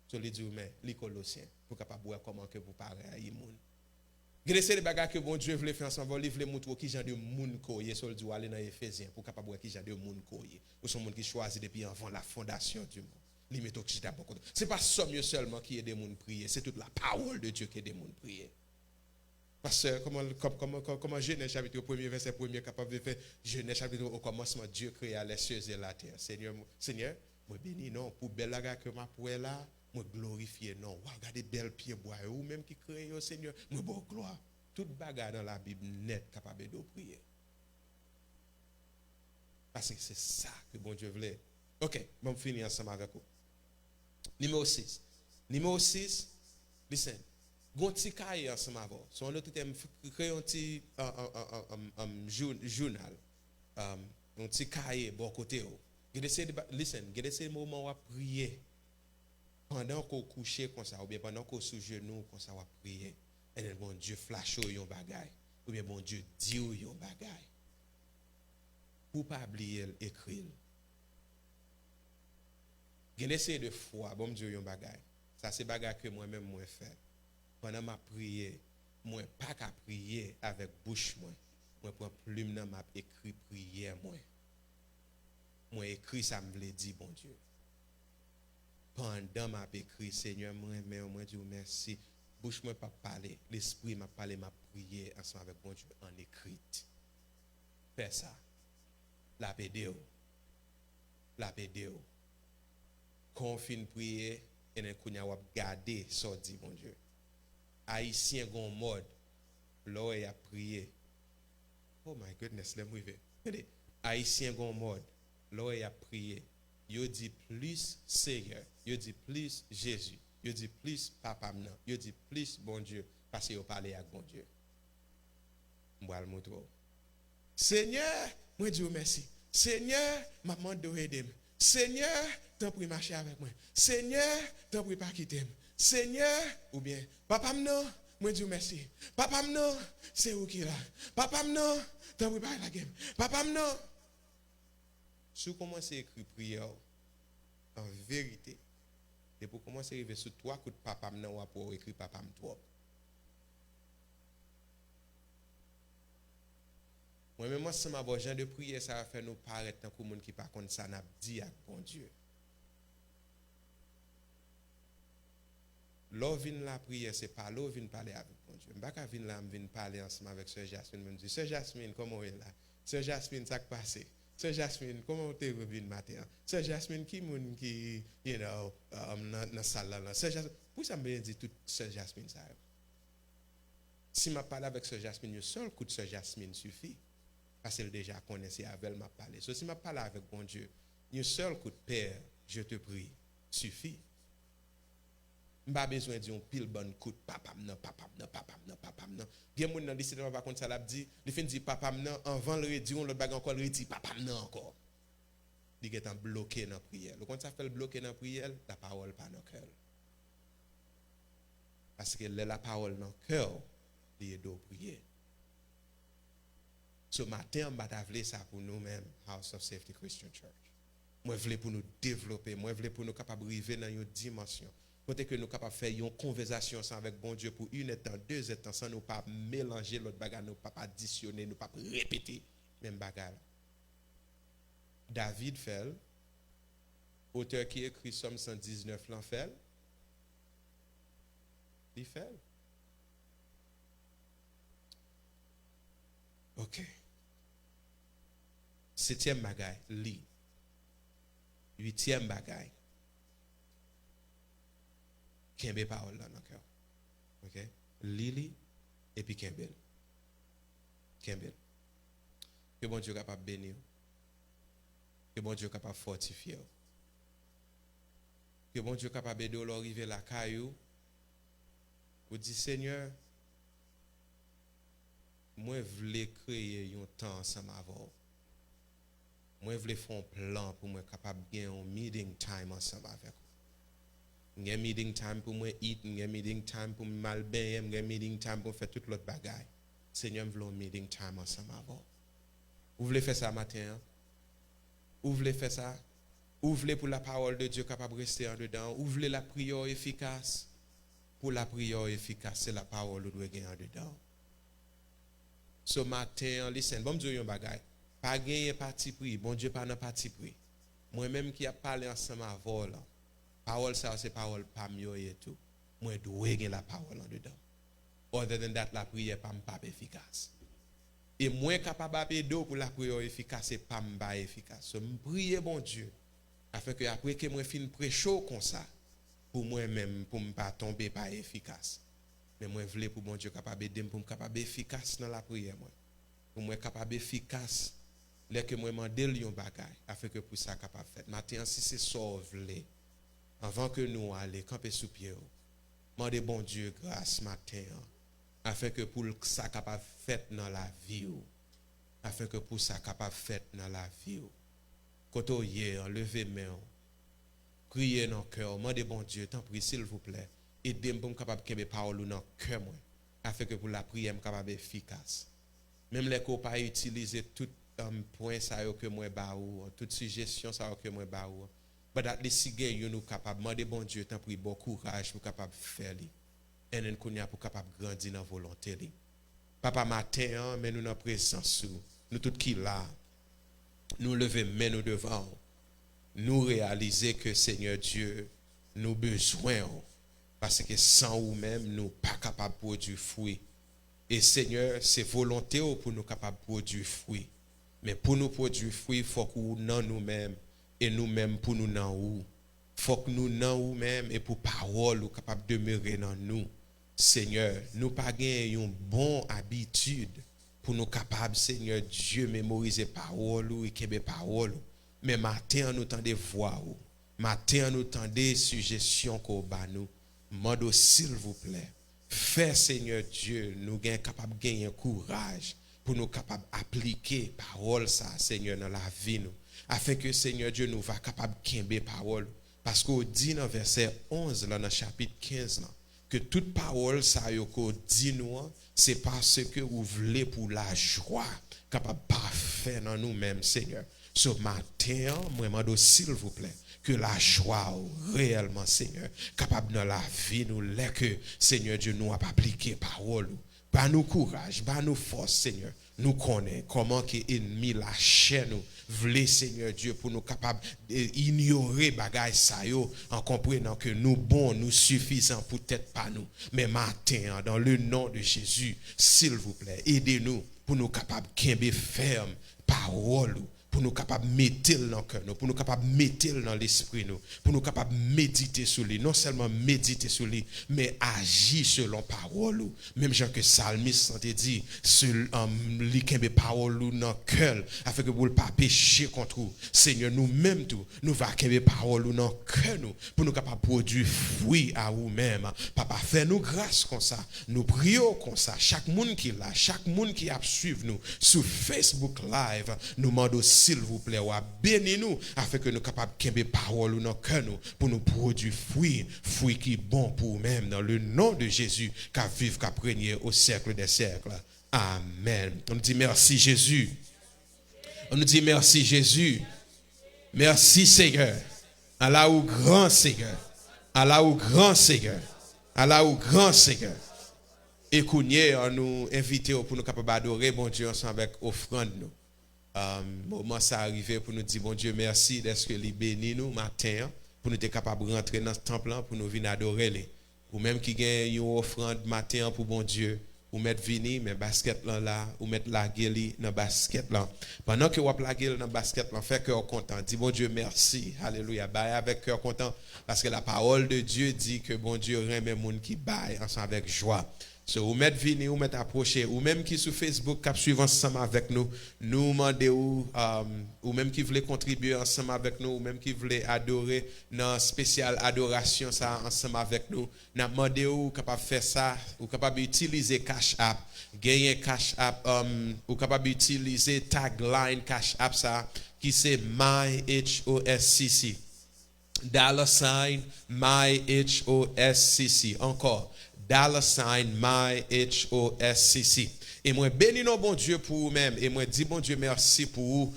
So les dit mais les Colossiens pour capable voir comment que vous parler raï moun. Vous avez des bagages que bon Dieu voulait faire ensemble, il voulait montrer qui genre de moun koye sur le dit aller dans Éphésiens pour capable voir qui genre de moun koye. Ou son monde qui choisit depuis avant la fondation du monde. C'est pas somme seulement qui aide les gens à prier, c'est toute la parole de Dieu qui aide les gens à prier. Parce que comment Genèse chapitre 1er verset 1er capable de faire Genèse chapitre au commencement Dieu créa les cieux et la terre. Seigneur, moi béni non pour belle la que m'a pour là, moi glorifier non. Regardez belle pied bois ou même qui crée au Seigneur, moi bon gloire. Toute bagarre dans la Bible net capable de prier. Parce que c'est ça que bon Dieu voulait. OK, bon finir ensemble avec vous. Numéro 6, listen. Gonti kaye ensemble avec vous. Son autre thème créer un petit journal. Un petit cahier bon côté. Listen, gardez moment où prier. Pendant qu'on couche comme ça ou bien pendant qu'on sous genou comme ça on prier. Et bien bon Dieu flash yon bagay ou bien bon Dieu dit yon bagay. Pour pas oublier écrire. Gen essayer de foi, bon Dieu yon bagay. Ça c'est bagay que moi-même moi fait. Pendant ma prière, moi pas qu'à prier avec bouche moi. Moi prend plume dans m'a écrit prière moi. moi écrit ça me veut dire bon Dieu. Pendant m'a écrit Seigneur moi Dieu merci. Bouche moi pas parler, l'esprit m'a parlé, m'a prié ensemble avec bon Dieu en écrit. Fais ça. La pédéo. La pédéo. Confine prier et ne kounya wap garder ça dit bon Dieu. Haïtien gon mode là il a prié. Oh my goodness, let me ver. Haïtien gon mode là il a prié. Yo dit plus Seigneur, yo dit plus Jésus, yo dit plus papa m'nan, yo dit plus bon Dieu parce que yo parler avec bon Dieu. M'boal montrer. Seigneur, moi Dieu merci. Seigneur, maman doit aider. Seigneur, t'en prie marcher avec moi. Seigneur, t'en prie pas quitter. Seigneur, ou bien papa m'nan, moi Dieu merci. Papa m'nan, c'est où qui là. Papa m'nan, t'en prie pas la game. Papa m'nan. Si vous commencez à écrire prière en vérité, et pour commencer à arriver sur 3 coups de papa m'nan ou pour écrire papa m'top. Moi-même, ensemble avec Jean de prière, ça va faire nous paraître tant que monde qui pas contre ça n'a dit à bon Dieu. L'eau vient la prière, c'est pas l'eau vient parler avec bon Dieu. Je ne vais pas venir là, je viens parler ensemble avec Sœur Jasmine. Je me dis, Sœur Jasmine, comment est là? Sœur Jasmine, ça qui passe? Sœur Jasmine, comment tu es revenu matin? Sœur Jasmine, qui est qui, dans la salle là? Sœur Jasmine, pour ça, je dis tout Sœur Jasmine ça. Si je parle avec Sœur Jasmine, un seul coup de Sœur Jasmine suffit. Parce qu'elle déjà connaissait avec elle m'a parlé. So, si m'a parlé avec bon Dieu, un seul coup de Père, je te prie, suffit. Pas besoin de dire un pile bon coup de papa non. Bien moun nan lycée pas contre ça l'a dit, il fin dit papa non avant le redire l'autre bag encore le dit papa non encore. Il est en bloqué dans prière. Le quand ça fait le bloquer dans prière, la parole pas dans cœur. Parce que la parole dans cœur, il est de prier. Ce matin, on va t'avler ça pour nous-mêmes, House of Safety Christian Church. Moi, je voulais pour nous développer, moi, je voulais pour nous capables de arriver dans une dimension. Côté que nous capables de faire une conversation avec bon Dieu pour 1 temps, 2 temps, sans nous pas mélanger l'autre bagarre, nous pas additionner, nous pas répéter même bagarre. David fait, auteur qui écrit Somme 119, l'en fait, il fait. Ok. 7e bagaille, lit. 8e bagaille. Kembe parole dans le cœur. Ok? Lili et puis Kembe. Kembe. Que bon Dieu est capable de bénir. Que bon Dieu est capable de fortifier. Que bon Dieu est capable de arriver à la caillou. Vous dites, Seigneur, moi, je voulais créer un temps ensemble avant. Moi, je voulais faire un plan pour moi capable de gagner un meeting time ensemble avec vous. J'ai un meeting time pour moi eat, j'ai un meeting time pour me mal baigner, j'ai un meeting time pour faire toute l'autre bagaille. Seigneur, je veux un meeting time ensemble avant. Vous voulez faire ça matin? Hein? Vous voulez faire ça? Vous voulez pour la parole de Dieu capable de rester en dedans? Vous voulez la prière efficace? Pour la prière efficace, c'est la parole que doit gagner en dedans. Ce matin, listen, bon Dieu, un bagay. Pas gagner parti pris, bon Dieu pas dans parti pris. Moi-même qui a parlé ensemble avant là. Parole ça c'est parole pas mieux et tout. Moi dois gagner la parole en dedans. Other than that, la prière pas efficace. Et moi capable d'aider pour la prière efficace c'est pas efficace. So me prier bon Dieu afin que après que moi fin prêcher comme ça pour moi-même pour me pas tomber pas efficace. Mais moi je voulais pour bon Dieu capable d'aider pour me capable efficace dans la prière moi. Pour moi capable efficace les que moi mandé lion bagaille afin que pour ça capable faire. Matin si c'est sauver avant que nous aller camper sous pied. Mandez bon Dieu grâce matin afin que pour ça capable faire dans la vie afin que pour ça capable faire dans la vie. Quand on hier lever main crier dans cœur, mandez bon Dieu tant prie s'il vous plaît. Aidez-moi pour me capable de parole dans cœur moi afin que pour la prière me capable efficace. Même les qu'on pas utiliser tout point ça que moi ba ou toute suggestion ça que moi ba ou but at least si gagne nous capable demander bon Dieu tant prie bon courage pour capable faire li et nous connait pour capable grandir dans volonté li. Papa matin mais nous dans présence nous tout qui là nous lever main nous devant nous réaliser que Seigneur Dieu, nous besoin. Parce que sans nous-mêmes, nous pas capables de produire fruit. Et Seigneur, c'est volonté pour nous capables de produire fruit. Mais pour nous produire fruit, il faut que nous nous-mêmes et nous-mêmes pour nous dans où. Il faut que nous dans nous-mêmes et pour parole nous capables de demeurer dans nous. Seigneur, nous pas gagner une bonne habitude pour nous capables, Seigneur Dieu, mémoriser parole ou écrire parole. Mais matin, nous tendez voix ou. Matin, nous tendez suggestions qu'on bat nous. Mando, s'il vous plaît, fais, Seigneur Dieu, nous sommes capables de gagner courage pour nous capables d'appliquer parole ça, Seigneur, dans la vie nous. Afin que, Seigneur Dieu, nous va capable de gagner parole. Parce qu'on dit dans verset 11, là, dans le chapitre 15, là, que toute parole ça, qu'on dit nous, c'est parce que vous voulez pour la joie, capable de parfaire dans nous-mêmes, Seigneur. Ce matin, moi, mando, s'il vous plaît, que la joie réellement, Seigneur, capable dans la vie, nous l'est que, Seigneur Dieu, nous a appliqué parole. Bah nous courage, bah nous force, Seigneur. Nous connaissons comment que l'ennemi lâche nous. Voulez, Seigneur Dieu, pour nous capables d'ignorer bagay sa yo, en comprenant que nous bons, nous suffisants, peut-être pas nous. Mais matin, dans le nom de Jésus, s'il vous plaît, aidez-nous pour nous capables de ferme parole. Pour nous capables de mettre dans le cœur, pour nous capables de mettre dans l'esprit, pour nous capables de méditer sur lui, non seulement méditer sur lui, mais agir selon parole. Même gens que Psalmiste te dit, lui qui a parole dans le cœur, afin que vous ne pas pécher contre vous. Seigneur, nous-mêmes, nous va avoir parole dans le cœur, pour nous capables de produire fruit à vous-même. Papa, fais-nous grâce comme ça. Nous prions comme ça. Chaque monde qui est là, chaque monde qui a suivi nous sur Facebook Live, nous demandons s'il vous plaît, bénis-nous afin que nous soyons capables de faire parole dans nos cœurs pour nous produire fruit qui est bon pour nous-mêmes dans le nom de Jésus, qu'à vivre, qu'à régner au siècle des siècles. Amen. On nous dit merci Jésus. On nous dit merci Jésus. Merci Seigneur. Allah ou grand Seigneur. Allah ou grand Seigneur. Allah ou grand Seigneur. Et qu'on nous invite pour nous capables d'adorer bon Dieu ensemble avec offrande nous. Moment ça arrivé pour nous dire bon Dieu merci d'être que il bénit nous matin pour nous être capable de rentrer dans ce temple pour nous venir adorer les ou même qui gagne une offrande matin pour bon Dieu ou mettre vini mais basket là ou mettre la gueule dans basket là pendant que vous la gueule dans basket là fait cœur content dit bon Dieu merci alléluia baille avec cœur content parce que la parole de Dieu dit que bon Dieu remet monde qui baille ensemble avec joie. So, ou mettre venir, ou mettre approcher, ou même qui sur Facebook cap suivre ensemble avec nous demander ou même qui voulait contribuer ensemble avec nous, ou même qui voulait adorer dans spécial adoration ça ensemble avec nous, n'a demandé ou capable faire ça, ou capable utiliser Cash App, gagner Cash App, ou capable utiliser tagline Cash App ça qui c'est MyHOSCC. $ MyHOSCC encore. $MyHOSCC. Et moi bénis nos bon Dieu pour vous-même. Et moi dis bon Dieu merci pour vous.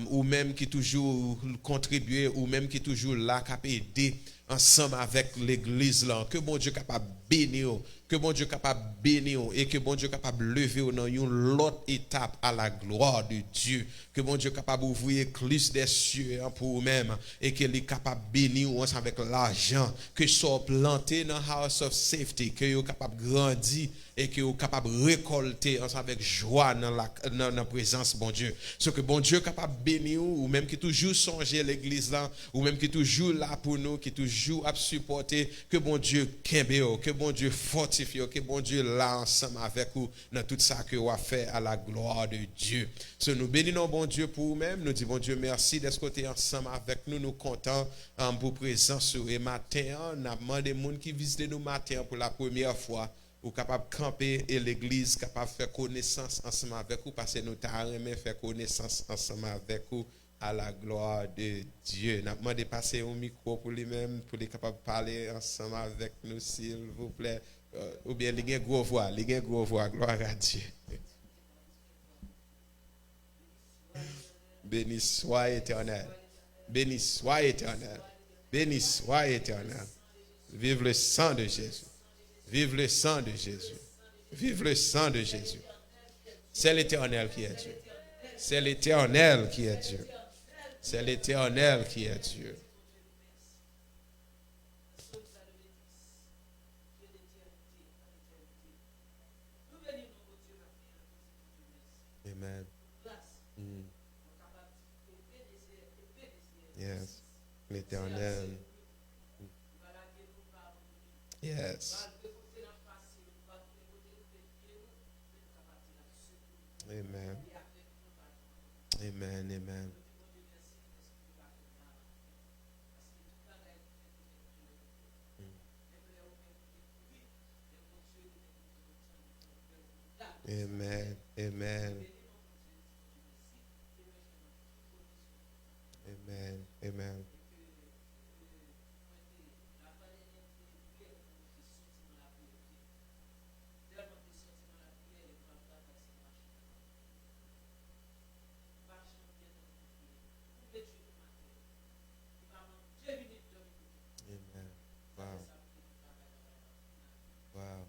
Ou même qui toujours contribuer, ou même qui toujours là, qui aider ensemble avec l'église là. Que bon Dieu capable bénir. Que bon Dieu capable bénir et que bon Dieu capable lever dans une autre étape à la gloire de Dieu. Que bon Dieu capable ouvrir l'église des cieux pour vous-même et qu'il est capable bénir ensemble avec l'argent que soit planté dans house of safety, que vous capable grandir et que vous capable récolter ensemble avec joie dans la présence bon Dieu. Ce que bon Dieu capable bénir ou même qui toujours songer l'église là ou même qui toujours là pour nous, qui toujours à supporter que bon Dieu kembe, que bon Dieu fortifie, que bon Dieu là ensemble avec vous dans tout ça que vous a fait à la gloire de Dieu. So, nous bénissons bon Dieu pour vous-même. Nous disons bon Dieu merci d'être côté ensemble avec nous. Nous comptons pour présence et matin. On a demandé des gens qui visitent nous matin pour la première fois. Ou capable de camper et l'église capable de faire connaissance ensemble avec vous parce que nous t'aimons faire connaissance ensemble avec vous à la gloire de Dieu. Nous avons demandé de passer au micro pour lui-même, pour les capables de parler ensemble avec nous, s'il vous plaît. Ou bien, les gros voix, gloire à Dieu. Béni soit éternel. Béni soit éternel. Béni soit éternel. Vive le sang de Jésus. Vive le sang de Jésus. Vive le sang de Jésus. C'est l'Éternel qui est Dieu. C'est l'Éternel qui est Dieu. C'est l'Éternel qui est Dieu. Amen. Yes. L'Éternel. Yes. Amen. Amen. Amen. Amen. Amen. Amen. Amen. Amen. Wow. Wow. Wow.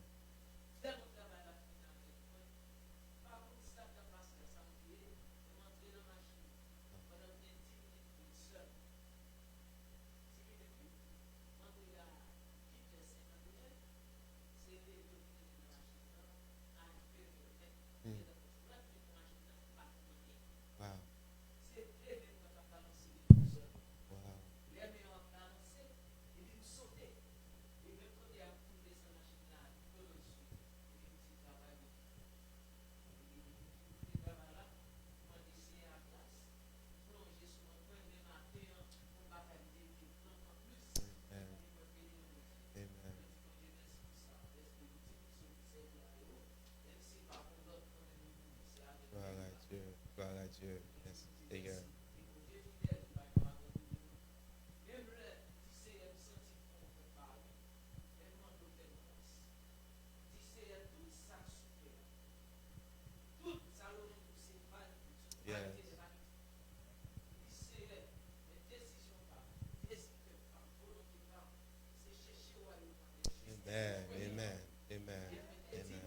Wow. Amen. Amen. Gloire à Dieu. Gloire à Dieu. Merci Seigneur. Yes. Amen. Amen. Amen. Amen.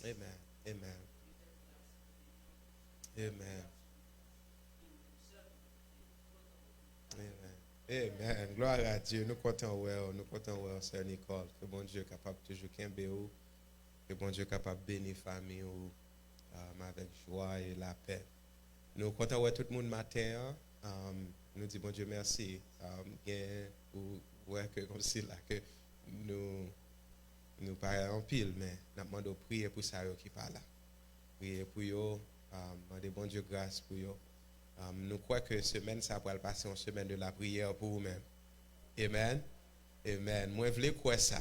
Amen. Amen. Amen. Amen. Amen. Gloire à Dieu. Nous comptons, Sœur Nicole. Que bon Dieu est capable toujours qu'aimer ou. Que bon Dieu est capable de bénir la famille ou avec joie et la paix. Nous comptons tout le monde matin. Nous disons bon Dieu merci. Ou ouais que comme si là que nous parlons en pile, mais nous demandons de prier pour ça qui parle là. Prier pour eux, demander bon Dieu grâce pour eux. Nous croyons que semaine ça va passer en semaine de la prière pour vous-même. Amen. Amen. Moi je voulais croire ça.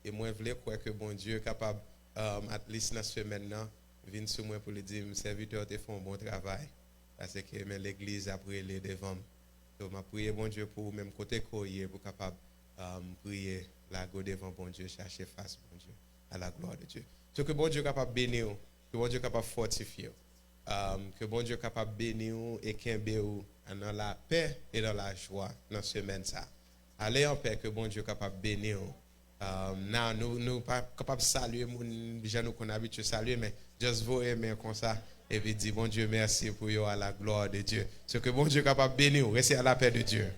Et moi je voulais croire que bon Dieu est capable at least dans cette semaine là venir sur moi pour lui dire mes serviteurs te font un bon travail parce que l'église a prié devant. Donc m'a prié bon Dieu pour même côté courrier pour capable prier la go devant bon Dieu chercher face bon Dieu à la gloire de Dieu. Ce que bon Dieu est capable de bénir, que bon Dieu est capable de fortifier, que bon Dieu est capable de bénir et qu'aimer dans la paix et dans la joie dans cette semaine ça. Allez en paix que bon Dieu est capable de bénir. Nous pas capable de saluer les gens qu'on a habitué saluer, mais juste vous aimer comme ça et puis dire bon Dieu merci pour vous à la gloire de Dieu. Ce que bon Dieu est capable de bénir, restez à la paix de Dieu.